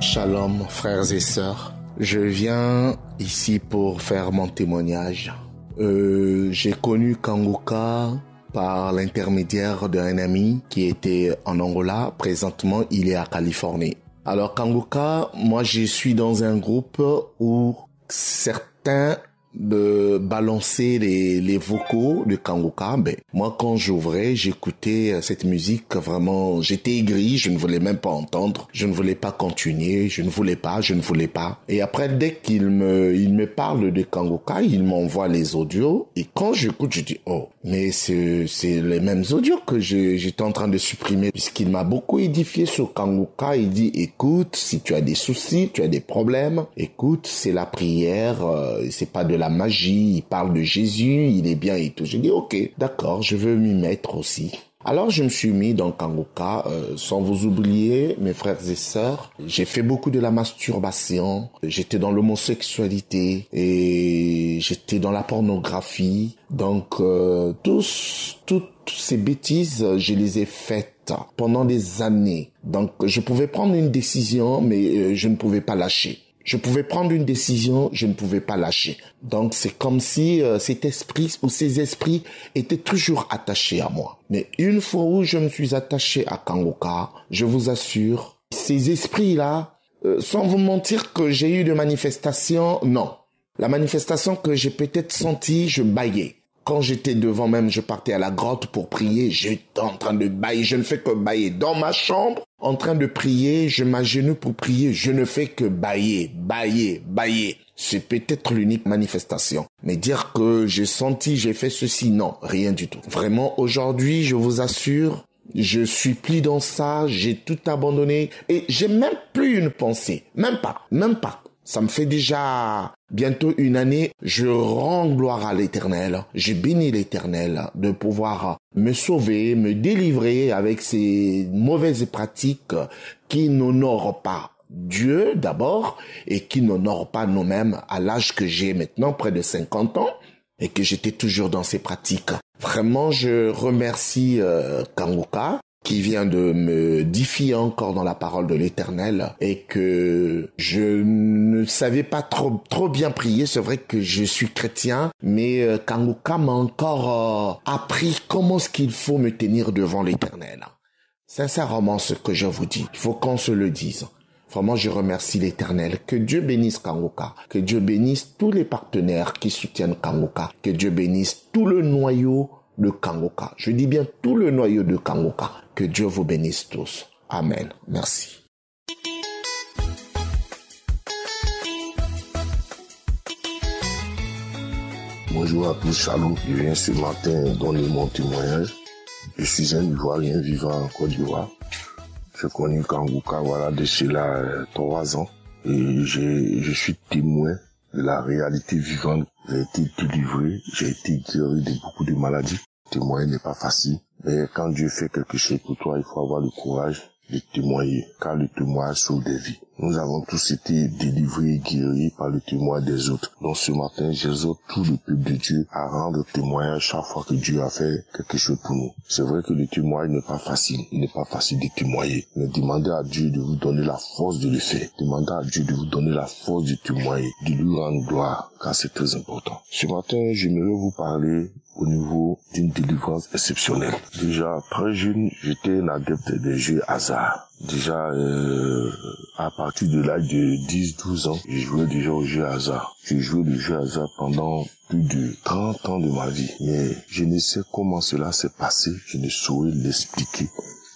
Shalom, frères et sœurs. Je viens ici pour faire mon témoignage. J'ai connu Kanguka par l'intermédiaire d'un ami qui était en Angola. Présentement, il est à Californie. Alors Kanguka, moi je suis dans un groupe où certains de balancer les vocaux de Kanguka. Ben, moi, quand j'ouvrais, j'écoutais cette musique, vraiment, j'étais aigri, je ne voulais même pas entendre, je ne voulais pas continuer, je ne voulais pas. Et après, dès qu'il me parle de Kanguka, il m'envoie les audios, et quand j'écoute, je dis, oh, mais c'est les mêmes audios que j'étais en train de supprimer, puisqu'il m'a beaucoup édifié sur Kanguka. Il dit, écoute, si tu as des soucis, tu as des problèmes, écoute, c'est la prière, c'est pas de la magie, il parle de Jésus, il est bien et tout. J'ai dit, ok, d'accord, je veux m'y mettre aussi. Alors je me suis mis dans Kanguka, sans vous oublier, mes frères et sœurs, j'ai fait beaucoup de la masturbation, j'étais dans l'homosexualité et j'étais dans la pornographie. Donc toutes ces bêtises, je les ai faites pendant des années. Donc je pouvais prendre une décision, mais je ne pouvais pas lâcher. Je pouvais prendre une décision, je ne pouvais pas lâcher. Donc c'est comme si cet esprit ou ces esprits étaient toujours attachés à moi. Mais une fois où je me suis attaché à Kanguka, je vous assure, ces esprits-là, sans vous mentir que j'ai eu de manifestations, non. La manifestation que j'ai peut-être sentie, je bâillais. Quand j'étais devant même, je partais à la grotte pour prier, j'étais en train de bâiller, je ne fais que bâiller. Dans ma chambre, en train de prier, je m'agenouille pour prier, je ne fais que bâiller. C'est peut-être l'unique manifestation. Mais dire que j'ai senti, j'ai fait ceci, non, rien du tout. Vraiment, aujourd'hui, je vous assure, je suis plus dans ça, j'ai tout abandonné et j'ai même plus une pensée. Même pas. Ça me fait déjà bientôt une année. Je rends gloire à l'Éternel. Je bénis l'Éternel de pouvoir me sauver, me délivrer avec ces mauvaises pratiques qui n'honorent pas Dieu d'abord et qui n'honore pas nous-mêmes à l'âge que j'ai maintenant, près de 50 ans, et que j'étais toujours dans ces pratiques. Vraiment, je remercie Kanguka qui vient de me défier encore dans la parole de l'Éternel et que je ne savais pas trop bien prier. C'est vrai que je suis chrétien, mais Kanguka m'a encore appris comment est-ce qu'il faut me tenir devant l'Éternel. Sincèrement, ce que je vous dis, il faut qu'on se le dise. Vraiment, je remercie l'Éternel. Que Dieu bénisse Kanguka. Que Dieu bénisse tous les partenaires qui soutiennent Kanguka. Que Dieu bénisse tout le noyau de Kanguka. Je dis bien tout le noyau de Kanguka. Que Dieu vous bénisse tous. Amen. Merci. Bonjour à tous, shalom. Je viens ce matin donner mon témoignage. Je suis un Ivoirien vivant en Côte d'Ivoire. Je connais Kanguka, de cela 3 ans. Et je suis témoin de la réalité vivante. J'ai été délivré, j'ai été guéri de beaucoup de maladies. Témoigner n'est pas facile. Mais quand Dieu fait quelque chose pour toi, il faut avoir le courage de témoigner, car le témoignage sauve des vies. Nous avons tous été délivrés et guéris par le témoignage des autres. Donc ce matin, j'exhorte tout le peuple de Dieu à rendre témoignage chaque fois que Dieu a fait quelque chose pour nous. C'est vrai que le témoignage n'est pas facile. Il n'est pas facile de témoigner. Mais demandez à Dieu de vous donner la force de le faire. Demandez à Dieu de vous donner la force de témoigner, de lui rendre gloire, car c'est très important. Ce matin, j'aimerais vous parler au niveau d'une délivrance exceptionnelle. Déjà, très jeune, j'étais un adepte des jeux hasard. Déjà, à partir de l'âge de 10-12 ans, j'ai joué déjà aux jeux hasard. J'ai joué aux jeux hasard pendant plus de 30 ans de ma vie. Mais je ne sais comment cela s'est passé, je ne saurais l'expliquer.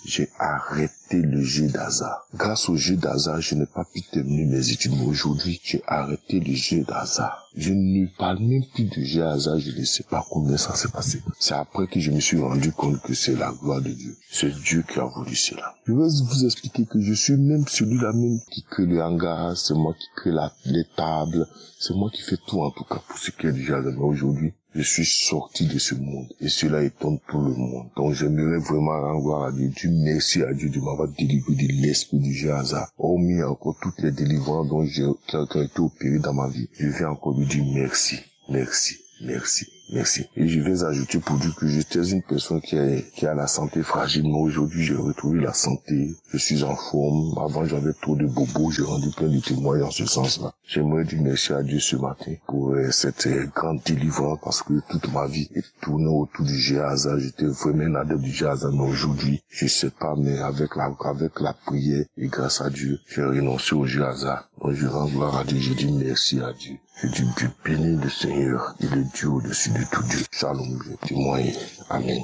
J'ai arrêté le jeu d'hasard. Grâce au jeu d'hasard, je n'ai pas pu terminer mes études. Mais aujourd'hui, j'ai arrêté le jeu d'hasard. Je ne parle même plus de jeu d'hasard. Je ne sais pas combien ça s'est passé. C'est après que je me suis rendu compte que c'est la gloire de Dieu. C'est Dieu qui a voulu cela. Je vais vous expliquer que je suis même celui-là même qui crée le hangar. C'est moi qui crée les tables. C'est moi qui fais tout en tout cas pour ce qui est du jeu. Mais aujourd'hui, je suis sorti de ce monde et cela étonne tout le monde. Donc j'aimerais vraiment rendre gloire à Dieu. Merci à Dieu de m'avoir délivré de l'esprit du jeu hasard. Hormis encore toutes les délivrances dont qui ont été opérées dans ma vie. Je vais encore lui dire merci, merci, merci. Merci. Et je vais ajouter pour dire que j'étais une personne qui a la santé fragile, mais aujourd'hui j'ai retrouvé la santé. Je suis en forme. Avant j'avais trop de bobos, j'ai rendu plein de témoignages en ce sens-là. J'aimerais dire merci à Dieu ce matin pour cette grande délivrance parce que toute ma vie est tournée autour du jeu hasard. J'étais vraiment un adepte du jeu hasard, mais aujourd'hui, je sais pas, mais avec la prière et grâce à Dieu, j'ai renoncé au jeu hasard. Donc je rends gloire à Dieu, je dis merci à Dieu. Je dis Dieu béni le Seigneur et le Dieu au-dessus de tout Dieu. Shalom, je témoigne. Amen.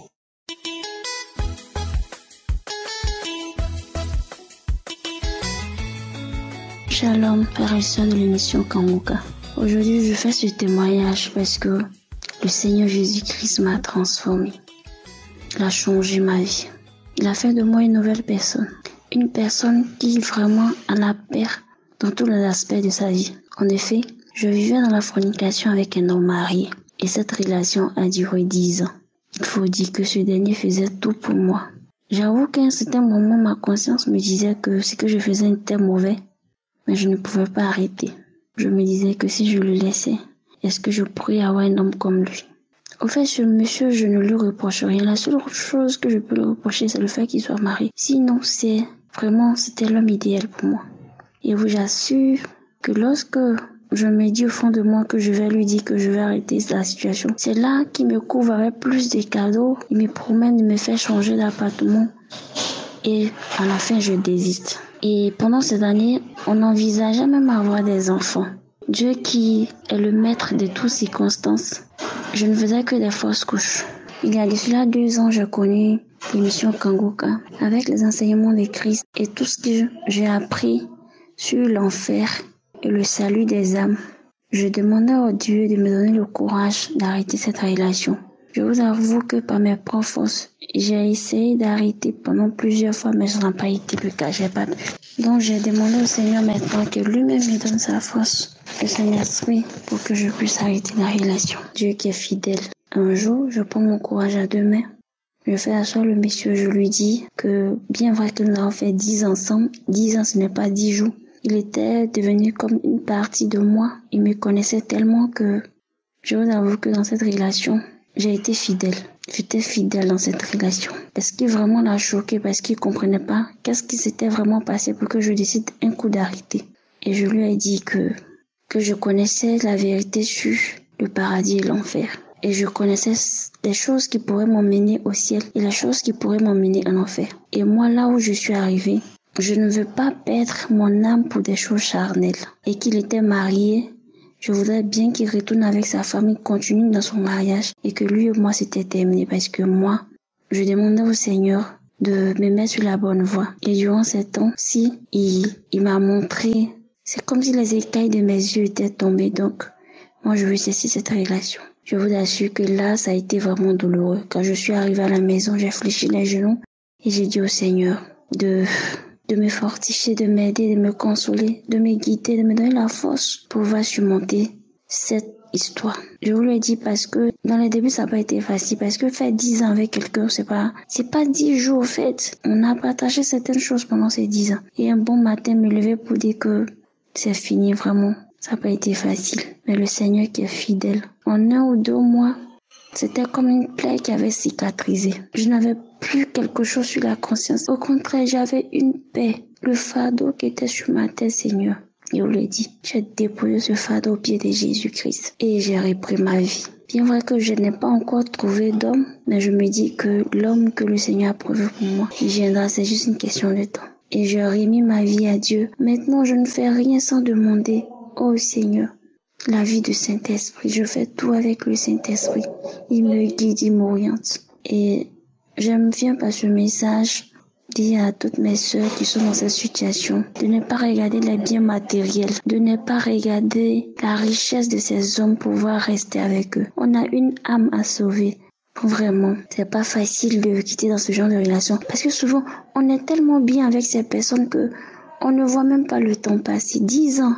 Shalom, frères et sœurs de l'émission Kanguka. Aujourd'hui, je fais ce témoignage parce que le Seigneur Jésus-Christ m'a transformé. Il a changé ma vie. Il a fait de moi une nouvelle personne. Une personne qui vraiment en a peur dans tous les aspects de sa vie. En effet, je vivais dans la fornication avec un homme marié et cette relation a duré 10 ans. Il faut dire que ce dernier faisait tout pour moi. J'avoue qu'à un certain moment, ma conscience me disait que ce que je faisais était mauvais, mais je ne pouvais pas arrêter. Je me disais que si je le laissais, est-ce que je pourrais avoir un homme comme lui? Au fait, ce monsieur, je ne lui reproche rien. La seule chose que je peux lui reprocher, c'est le fait qu'il soit marié. Sinon, c'était l'homme idéal pour moi. Et vous j'assure que lorsque je me dis au fond de moi que je vais lui dire que je vais arrêter la situation, c'est là qu'il me couvre avec plus de cadeaux. Il me promet de me faire changer d'appartement. Et à la fin, je désiste. Et pendant cette année, on envisageait même avoir des enfants. Dieu qui est le maître de toutes circonstances, je ne faisais que des fausses couches. Il y a de cela 2 ans, j'ai connu l'émission Kanguka avec les enseignements de Christ et tout ce que j'ai appris sur l'enfer et le salut des âmes. Je demandais au Dieu de me donner le courage d'arrêter cette relation. Je vous avoue que par mes propres forces, j'ai essayé d'arrêter pendant plusieurs fois, mais ça n'a pas été le cas, j'ai pas pu. Donc j'ai demandé au Seigneur maintenant que lui-même me donne sa force, le Saint-Esprit, pour que je puisse arrêter la relation. Dieu qui est fidèle. Un jour, je prends mon courage à 2 mains. Je fais asseoir le monsieur, je lui dis que bien vrai que nous avons fait 10 ensemble, 10 ans ce n'est pas 10 jours. Il était devenu comme une partie de moi. Il me connaissait tellement que je vous avoue que dans cette relation, j'ai été fidèle. J'étais fidèle dans cette relation. Parce qu'il vraiment l'a choqué, parce qu'il comprenait pas qu'est-ce qui s'était vraiment passé pour que je décide un coup d'arrêter. Et je lui ai dit que je connaissais la vérité sur le paradis et l'enfer. Et je connaissais les choses qui pourraient m'emmener au ciel et les choses qui pourraient m'emmener en enfer. Et moi, là où je suis arrivée, je ne veux pas perdre mon âme pour des choses charnelles. Et qu'il était marié, je voudrais bien qu'il retourne avec sa famille, continue dans son mariage et que lui et moi c'était terminé parce que moi, je demandais au Seigneur de me mettre sur la bonne voie. Et durant ces temps-ci, il m'a montré, c'est comme si les écailles de mes yeux étaient tombées. Donc, moi je veux cesser cette relation. Je vous assure que là, ça a été vraiment douloureux. Quand je suis arrivée à la maison, j'ai fléchi les genoux et j'ai dit au Seigneur de me fortifier, de m'aider, de me consoler, de me guider, de me donner la force pour pouvoir surmonter cette histoire. Je vous l'ai dit parce que dans les débuts, ça n'a pas été facile. Parce que faire 10 ans avec quelqu'un, c'est pas 10 jours au fait. On a partagé certaines choses pendant ces 10 ans. Et un bon matin, me lever pour dire que c'est fini vraiment. Ça n'a pas été facile. Mais le Seigneur qui est fidèle. En 1 ou 2 mois, c'était comme une plaie qui avait cicatrisé. Je n'avais plus quelque chose sur la conscience. Au contraire, j'avais une paix. Le fardeau qui était sur ma tête, Seigneur. Je vous l'ai dit, j'ai déposé ce fardeau au pied de Jésus-Christ. Et j'ai repris ma vie. Bien vrai que je n'ai pas encore trouvé d'homme, mais je me dis que l'homme que le Seigneur a prévu pour moi, il viendra, c'est juste une question de temps. Et j'ai remis ma vie à Dieu. Maintenant, je ne fais rien sans demander. Oh Seigneur, la vie du Saint-Esprit, je fais tout avec le Saint-Esprit. Il me guide, il m'oriente. Et j'aime bien par ce message dire à toutes mes sœurs qui sont dans cette situation de ne pas regarder les biens matériels, de ne pas regarder la richesse de ces hommes pour pouvoir rester avec eux. On a une âme à sauver. Vraiment, c'est pas facile de quitter dans ce genre de relation parce que souvent on est tellement bien avec ces personnes que on ne voit même pas le temps passer. 10 ans,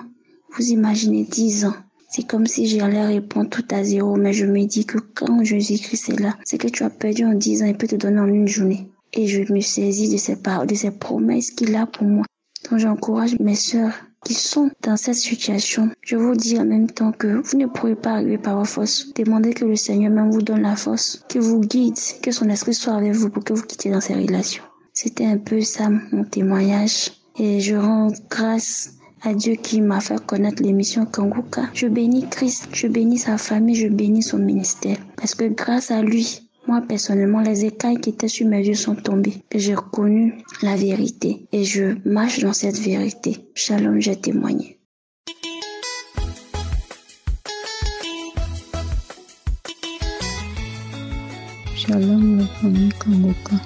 vous imaginez 10 ans. C'est comme si j'allais répondre tout à zéro, mais je me dis que quand Jésus-Christ est là, c'est que tu as perdu en 10 ans, il peut te donner en une journée. Et je me saisis de ces paroles, de ces promesses qu'il a pour moi. Donc j'encourage mes sœurs qui sont dans cette situation. Je vous dis en même temps que vous ne pourrez pas arriver par vos forces. Demandez que le Seigneur même vous donne la force, qu'il vous guide, que son esprit soit avec vous pour que vous quittiez dans ces relations. C'était un peu ça mon témoignage. Et je rends grâce à Dieu qui m'a fait connaître l'émission Kanguka. Je bénis Christ, je bénis sa famille, je bénis son ministère. Parce que grâce à lui, moi personnellement, les écailles qui étaient sur mes yeux sont tombées. Et j'ai reconnu la vérité. Et je marche dans cette vérité. Shalom, j'ai témoigné. Shalom, la famille Kanguka.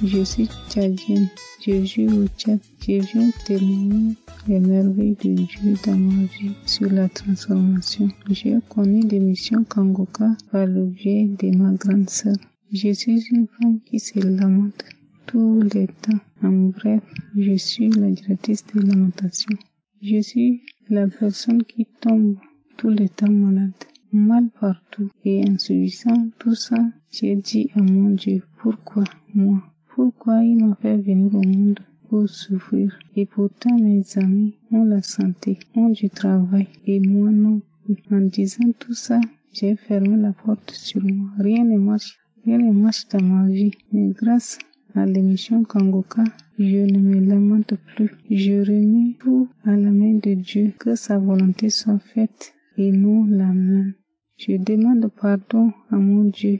Je suis tchadienne. Je vis au Tchad. Je viens témoigner les merveilles de Dieu dans ma vie sur la transformation. J'ai connu l'émission Kanguka par le biais de ma grande sœur. Je suis une femme qui se lamente tous les temps. En bref, je suis la directrice de lamentation. Je suis la personne qui tombe tout le temps malade, mal partout et insuffisant. Tout ça, j'ai dit à mon Dieu, pourquoi moi? Pourquoi il m'a fait venir au monde pour souffrir? Et pourtant mes amis ont la santé, ont du travail et moi non plus. En disant tout ça, j'ai fermé la porte sur moi. Rien ne marche dans ma vie. Mais grâce à l'émission Kanguka, je ne me lamente plus. Je remets tout à la main de Dieu, que sa volonté soit faite et non la mienne. Je demande pardon à mon Dieu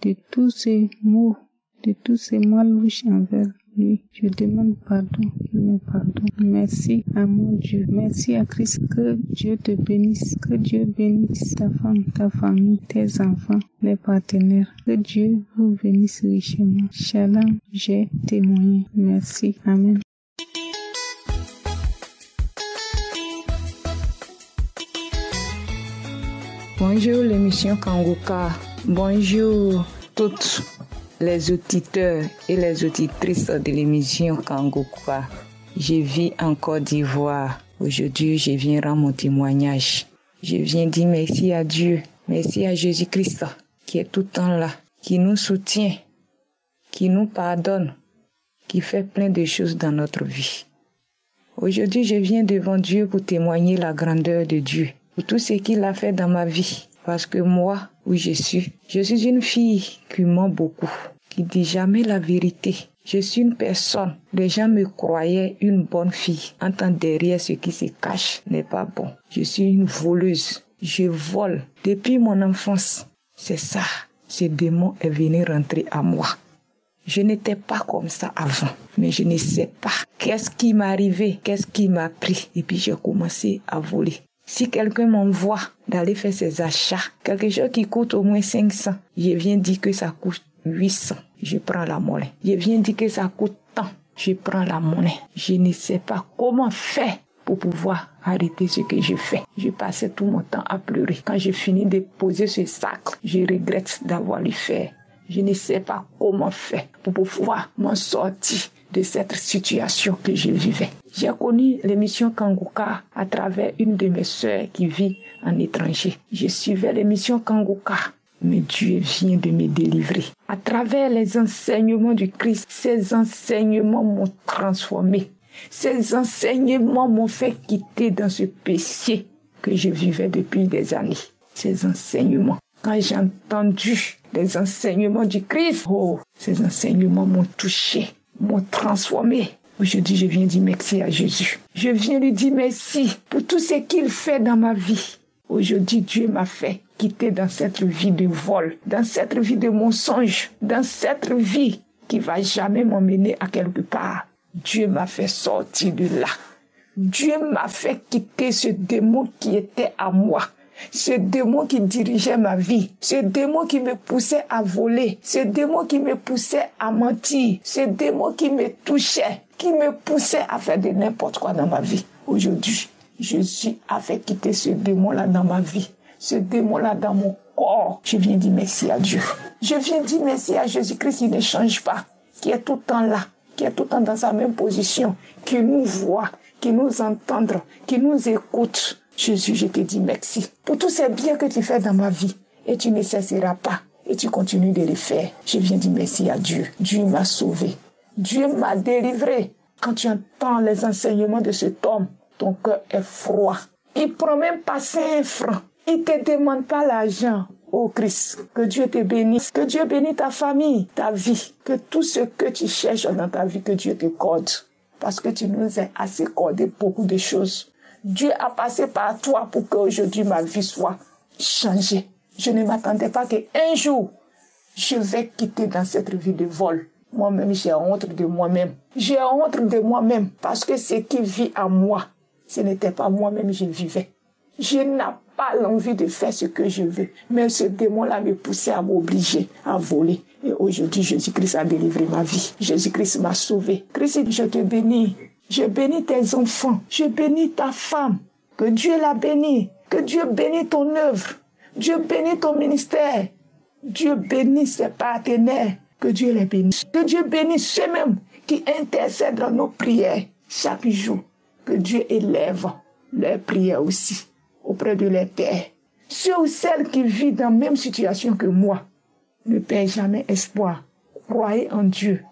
de tous ces mots, de tous ces malbouches envers lui. Je demande pardon, il me pardonne. Merci à mon Dieu. Merci à Christ. Que Dieu te bénisse. Que Dieu bénisse ta femme, ta famille, tes enfants, les partenaires. Que Dieu vous bénisse richement. Shalom, j'ai témoigné. Merci. Amen. Bonjour l'émission Kanguka. Bonjour toutes les auditeurs et les auditrices de l'émission Kanguka. Je vis en Côte d'Ivoire. Aujourd'hui, je viens rendre mon témoignage. Je viens dire merci à Dieu, merci à Jésus-Christ qui est tout le temps là, qui nous soutient, qui nous pardonne, qui fait plein de choses dans notre vie. Aujourd'hui, je viens devant Dieu pour témoigner la grandeur de Dieu, pour tout ce qu'il a fait dans ma vie. Parce que moi, où je suis une fille qui ment beaucoup, qui dit jamais la vérité. Je suis une personne, les gens me croyaient une bonne fille. En tant derrière ce qui se cache n'est pas bon. Je suis une voleuse, je vole depuis mon enfance. C'est ça, ce démon est venu rentrer à moi. Je n'étais pas comme ça avant, mais je ne sais pas qu'est-ce qui m'est arrivé, qu'est-ce qui m'a pris. Et puis j'ai commencé à voler. Si quelqu'un m'envoie d'aller faire ses achats, quelque chose qui coûte au moins 500, je viens dire que ça coûte 800, je prends la monnaie. Je viens dire que ça coûte tant, je prends la monnaie. Je ne sais pas comment faire pour pouvoir arrêter ce que je fais. Je passais tout mon temps à pleurer. Quand j'ai fini de poser ce sac, je regrette d'avoir le fait. Je ne sais pas comment faire pour pouvoir m'en sortir de cette situation que je vivais. J'ai connu l'émission Kanguka à travers une de mes sœurs qui vit en étranger. Je suivais l'émission Kanguka, mais Dieu vient de me délivrer. À travers les enseignements du Christ, ces enseignements m'ont transformé. Ces enseignements m'ont fait quitter dans ce péché que je vivais depuis des années. Ces enseignements. Quand j'ai entendu les enseignements du Christ, ces enseignements m'ont touché, m'ont transformé. Aujourd'hui, je viens dire merci à Jésus. Je viens lui dire merci pour tout ce qu'il fait dans ma vie. Aujourd'hui, Dieu m'a fait quitter dans cette vie de vol, dans cette vie de mensonge, dans cette vie qui va jamais m'emmener à quelque part. Dieu m'a fait sortir de là. Dieu m'a fait quitter ce démon qui était à moi. Ce démon qui dirigeait ma vie, ce démon qui me poussait à voler, ce démon qui me poussait à mentir, ce démon qui me touchait, qui me poussait à faire de n'importe quoi dans ma vie. Aujourd'hui, Jésus a fait quitter ce démon-là dans ma vie, ce démon-là dans mon corps. Je viens dire merci à Dieu. Je viens dire merci à Jésus-Christ qui ne change pas, qui est tout le temps là, qui est tout le temps dans sa même position, qui nous voit, qui nous entend, qui nous écoute. Jésus, je te dis merci pour tous ces biens que tu fais dans ma vie. Et tu ne cesseras pas. Et tu continues de les faire. Je viens dire merci à Dieu. Dieu m'a sauvé. Dieu m'a délivré. Quand tu entends les enseignements de cet homme, ton cœur est froid. Il prend même pas 5 francs. Il ne te demande pas l'argent. Oh Christ, que Dieu te bénisse. Que Dieu bénisse ta famille, ta vie. Que tout ce que tu cherches dans ta vie, que Dieu te corde. Parce que tu nous as assez cordé beaucoup de choses. Dieu a passé par toi pour qu'aujourd'hui ma vie soit changée. Je ne m'attendais pas qu'un jour, je vais quitter dans cette vie de vol. Moi-même, j'ai honte de moi-même. J'ai honte de moi-même parce que ce qui vit à moi, ce n'était pas moi-même, je vivais. Je n'ai pas l'envie de faire ce que je veux. Mais ce démon-là me poussait à m'obliger à voler. Et aujourd'hui, Jésus-Christ a délivré ma vie. Jésus-Christ m'a sauvé. Christ, je te bénis. Je bénis tes enfants. Je bénis ta femme. Que Dieu la bénisse. Que Dieu bénisse ton œuvre. Dieu bénisse ton ministère. Dieu bénisse ses partenaires. Que Dieu les bénisse. Que Dieu bénisse ceux-mêmes qui intercèdent dans nos prières chaque jour. Que Dieu élève leurs prières aussi auprès de l'Éternel. Ceux ou celles qui vivent dans la même situation que moi, ne perdent jamais espoir. Croyez en Dieu.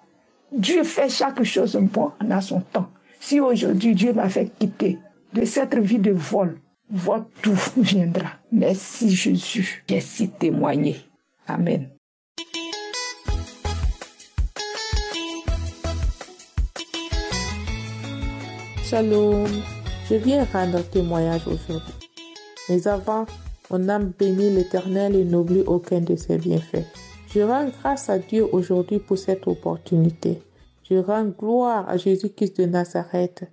Dieu fait chaque chose bon en son temps. Si aujourd'hui Dieu m'a fait quitter de cette vie de vol, votre tout viendra. Merci Jésus. J'ai si témoigné. Amen. Shalom. Je viens rendre témoignage aujourd'hui. Mais avant, mon âme bénit l'Éternel et n'oublie aucun de ses bienfaits. Je rends grâce à Dieu aujourd'hui pour cette opportunité. Je rends gloire à Jésus-Christ de Nazareth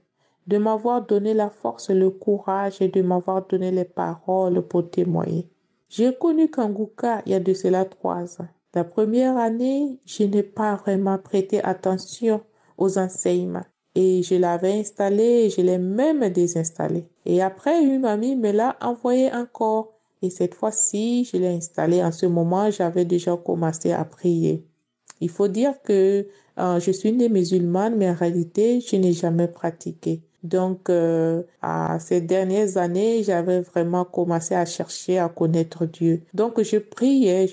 de m'avoir donné la force, le courage et de m'avoir donné les paroles pour témoigner. J'ai connu Kanguka il y a de cela 3 ans. La première année, je n'ai pas vraiment prêté attention aux enseignements et je l'avais installé et je l'ai même désinstallé. Et après, une amie me l'a envoyé encore et cette fois-ci, je l'ai installé. En ce moment, j'avais déjà commencé à prier. Il faut dire que je suis née musulmane, mais en réalité, je n'ai jamais pratiqué. Donc, à ces dernières années, j'avais vraiment commencé à chercher à connaître Dieu. Donc, je priais,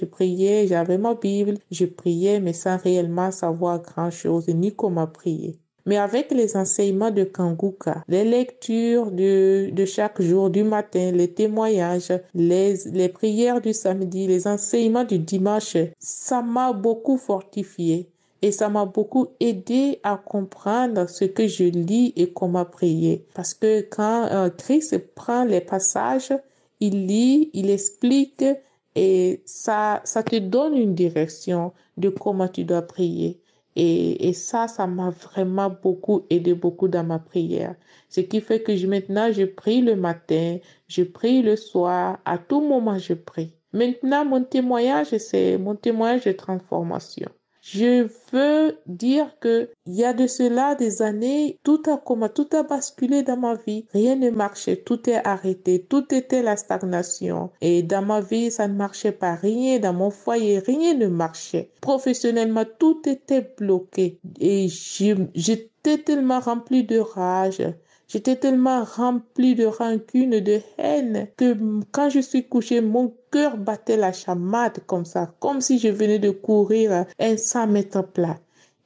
j'avais ma Bible, je priais, mais sans réellement savoir grand-chose, ni comment prier. Mais avec les enseignements de Kanguka, les lectures de chaque jour du matin, les témoignages, les prières du samedi, les enseignements du dimanche, ça m'a beaucoup fortifié. Et ça m'a beaucoup aidé à comprendre ce que je lis et comment prier. Parce que quand Christ prend les passages, il lit, il explique et ça te donne une direction de comment tu dois prier. Et ça m'a vraiment beaucoup aidé beaucoup dans ma prière. Ce qui fait que maintenant, je prie le matin, je prie le soir, à tout moment, je prie. Maintenant, mon témoignage, c'est mon témoignage de transformation. Je veux dire que il y a de cela des années, tout a basculé dans ma vie. Rien ne marchait, tout est arrêté, tout était la stagnation. Et dans ma vie, ça ne marchait pas, rien dans mon foyer, rien ne marchait. Professionnellement, tout était bloqué. Et j'étais tellement remplie de rage. J'étais tellement remplie de rancune, de haine, que quand je suis couchée, mon cœur battait la chamade comme ça, comme si je venais de courir un 100 mètres plat.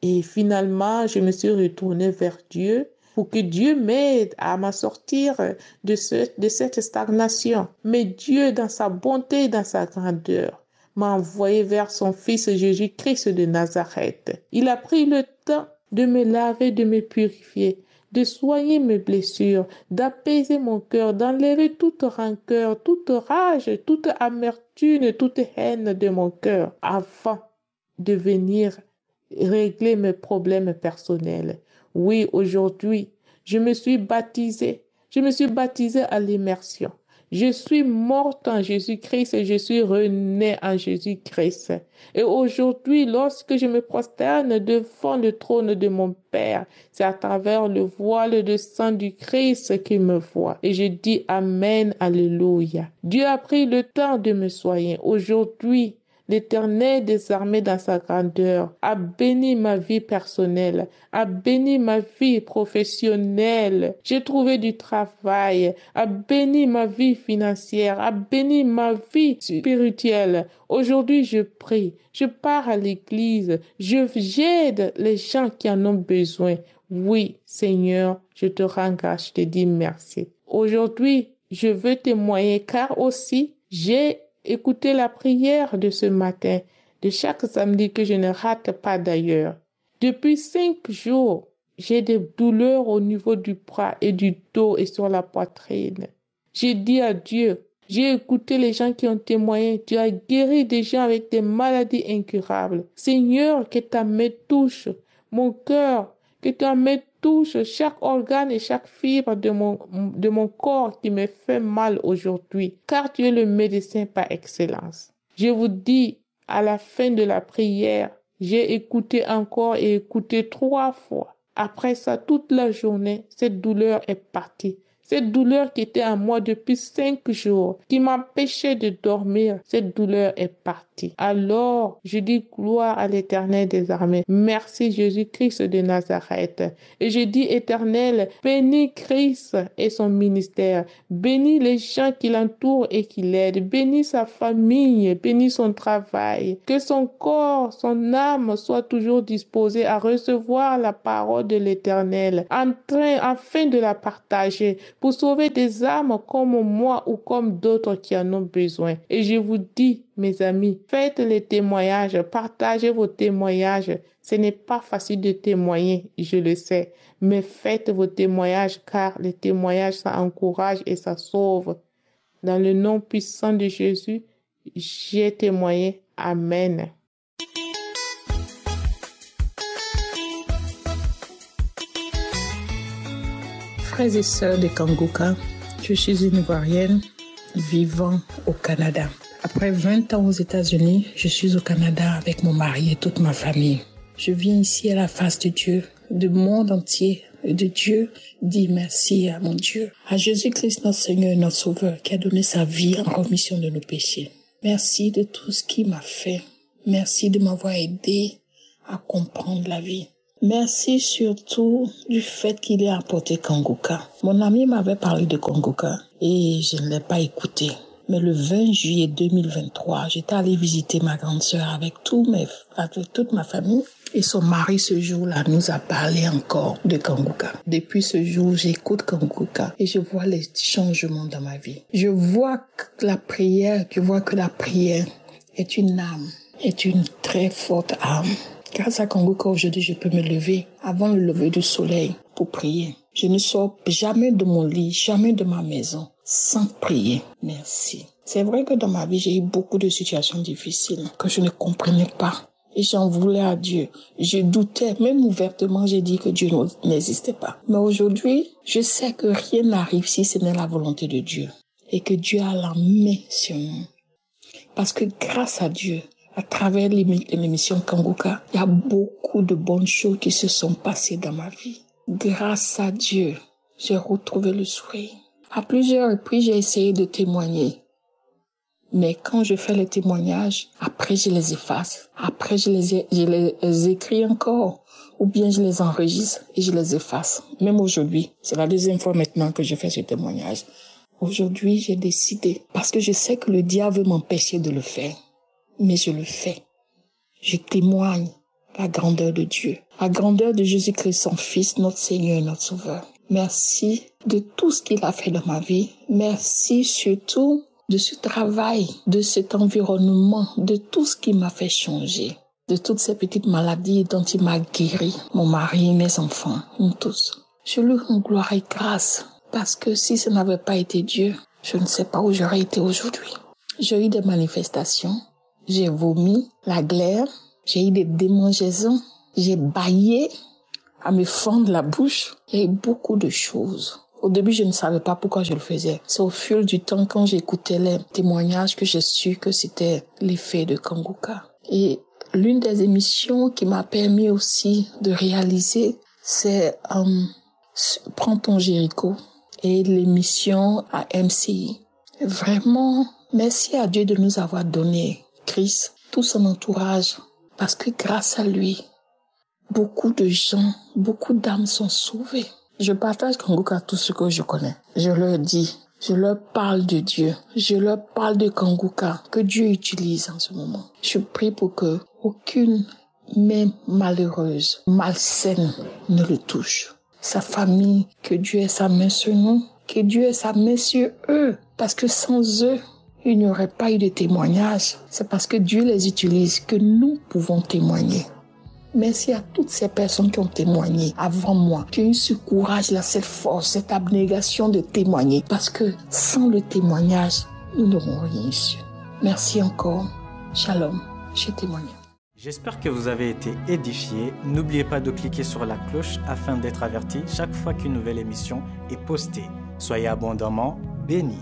Et finalement, je me suis retournée vers Dieu pour que Dieu m'aide à m'en sortir de cette stagnation. Mais Dieu, dans sa bonté et dans sa grandeur, m'a envoyé vers son Fils Jésus-Christ de Nazareth. Il a pris le temps de me laver, de me purifier, de soigner mes blessures, d'apaiser mon cœur, d'enlever toute rancœur, toute rage, toute amertume, toute haine de mon cœur, avant de venir régler mes problèmes personnels. Oui, aujourd'hui, je me suis baptisée à l'immersion. Je suis morte en Jésus-Christ et je suis renée en Jésus-Christ. Et aujourd'hui, lorsque je me prosterne devant le trône de mon Père, c'est à travers le voile de sang du Christ qu'il me voit. Et je dis Amen, Alléluia. Dieu a pris le temps de me soigner. Aujourd'hui, l'Éternel des armées dans sa grandeur a béni ma vie personnelle, a béni ma vie professionnelle. J'ai trouvé du travail, a béni ma vie financière, a béni ma vie spirituelle. Aujourd'hui, je prie, je pars à l'église, j'aide les gens qui en ont besoin. Oui, Seigneur, je te rends grâce, je te dis merci. Aujourd'hui, je veux témoigner car aussi, j'ai écoutez la prière de ce matin, de chaque samedi que je ne rate pas d'ailleurs. Depuis 5 jours, j'ai des douleurs au niveau du bras et du dos et sur la poitrine. J'ai dit à Dieu, j'ai écouté les gens qui ont témoigné, tu as guéri des gens avec des maladies incurables. Seigneur, que ta main touche mon cœur, que ta main touche chaque organe et chaque fibre de mon corps qui me fait mal aujourd'hui, car tu es le médecin par excellence. Je vous dis, à la fin de la prière, j'ai écouté encore et écouté 3 fois. Après ça, toute la journée, cette douleur est partie. Cette douleur qui était en moi depuis 5 jours, qui m'empêchait de dormir, cette douleur est partie. Alors, je dis gloire à l'Éternel des armées. Merci Jésus-Christ de Nazareth. Et je dis Éternel, bénis Christ et son ministère. Bénis les gens qui l'entourent et qui l'aident. Bénis sa famille, bénis son travail. Que son corps, son âme soient toujours disposés à recevoir la parole de l'Éternel, afin de la partager, pour sauver des âmes comme moi ou comme d'autres qui en ont besoin. Et je vous dis, mes amis, faites les témoignages, partagez vos témoignages. Ce n'est pas facile de témoigner, je le sais, mais faites vos témoignages car les témoignages, ça encourage et ça sauve. Dans le nom puissant de Jésus, j'ai témoigné. Amen. Frères et sœurs de Kanguka, je suis une Ivoirienne vivant au Canada. Après 20 ans aux États-Unis, je suis au Canada avec mon mari et toute ma famille. Je viens ici à la face de Dieu, du monde entier, et de Dieu, dire merci à mon Dieu, à Jésus-Christ notre Seigneur et notre Sauveur qui a donné sa vie en remission de nos péchés. Merci de tout ce qu'il m'a fait. Merci de m'avoir aidé à comprendre la vie. Merci surtout du fait qu'il ait apporté Kanguka. Mon ami m'avait parlé de Kanguka et je ne l'ai pas écouté. Mais le 20 juillet 2023, j'étais allée visiter ma grande sœur avec toute ma famille. Et son mari, ce jour-là, nous a parlé encore de Kanguka. Depuis ce jour, j'écoute Kanguka et je vois les changements dans ma vie. Je vois que la prière est une âme, est une très forte âme. Grâce à Kanguka, aujourd'hui, je peux me lever avant le lever du soleil pour prier. Je ne sors jamais de mon lit, jamais de ma maison sans prier. Merci. C'est vrai que dans ma vie, j'ai eu beaucoup de situations difficiles que je ne comprenais pas. Et j'en voulais à Dieu. Je doutais, même ouvertement, j'ai dit que Dieu n'existait pas. Mais aujourd'hui, je sais que rien n'arrive si ce n'est la volonté de Dieu. Et que Dieu a la main sur nous. Parce que grâce à Dieu, à travers l'émission Kanguka, il y a beaucoup de bonnes choses qui se sont passées dans ma vie. Grâce à Dieu, j'ai retrouvé le sourire. À plusieurs reprises, j'ai essayé de témoigner. Mais quand je fais les témoignages, après je les efface. Après je les écris encore. Ou bien je les enregistre et je les efface. Même aujourd'hui, c'est la deuxième fois maintenant que je fais ce témoignage. Aujourd'hui, j'ai décidé, parce que je sais que le diable veut m'empêcher de le faire. Mais je le fais. Je témoigne la grandeur de Dieu. La grandeur de Jésus-Christ, son Fils, notre Seigneur et notre Sauveur. Merci de tout ce qu'il a fait dans ma vie. Merci surtout de ce travail, de cet environnement, de tout ce qui m'a fait changer, de toutes ces petites maladies dont il m'a guéri, mon mari, mes enfants, nous tous. Je lui rends gloire et grâce, parce que si ce n'avait pas été Dieu, je ne sais pas où j'aurais été aujourd'hui. J'ai eu des manifestations, j'ai vomi, la glaire, j'ai eu des démangeaisons, j'ai bâillé à me fendre la bouche, il y a eu beaucoup de choses. Au début, je ne savais pas pourquoi je le faisais. C'est au fil du temps, quand j'écoutais les témoignages, que j'ai su que c'était l'effet de Kanguka. Et l'une des émissions qui m'a permis aussi de réaliser, c'est Prends ton Jéricho et l'émission à MCI. Vraiment, merci à Dieu de nous avoir donné Christ, tout son entourage, parce que grâce à lui, beaucoup de gens, beaucoup d'âmes sont sauvées. Je partage Kanguka tout ce que je connais. Je leur dis, je leur parle de Dieu. Je leur parle de Kanguka que Dieu utilise en ce moment. Je prie pour que aucune main malheureuse, malsaine ne le touche. Sa famille, que Dieu ait sa main sur nous, que Dieu ait sa main sur eux. Parce que sans eux, il n'y aurait pas eu de témoignage. C'est parce que Dieu les utilise que nous pouvons témoigner. Merci à toutes ces personnes qui ont témoigné avant moi, qui ont eu ce courage, cette force, cette abnégation de témoigner. Parce que sans le témoignage, nous n'aurons rien su. Merci encore. Shalom. Je témoigne. J'espère que vous avez été édifiés. N'oubliez pas de cliquer sur la cloche afin d'être averti chaque fois qu'une nouvelle émission est postée. Soyez abondamment bénis.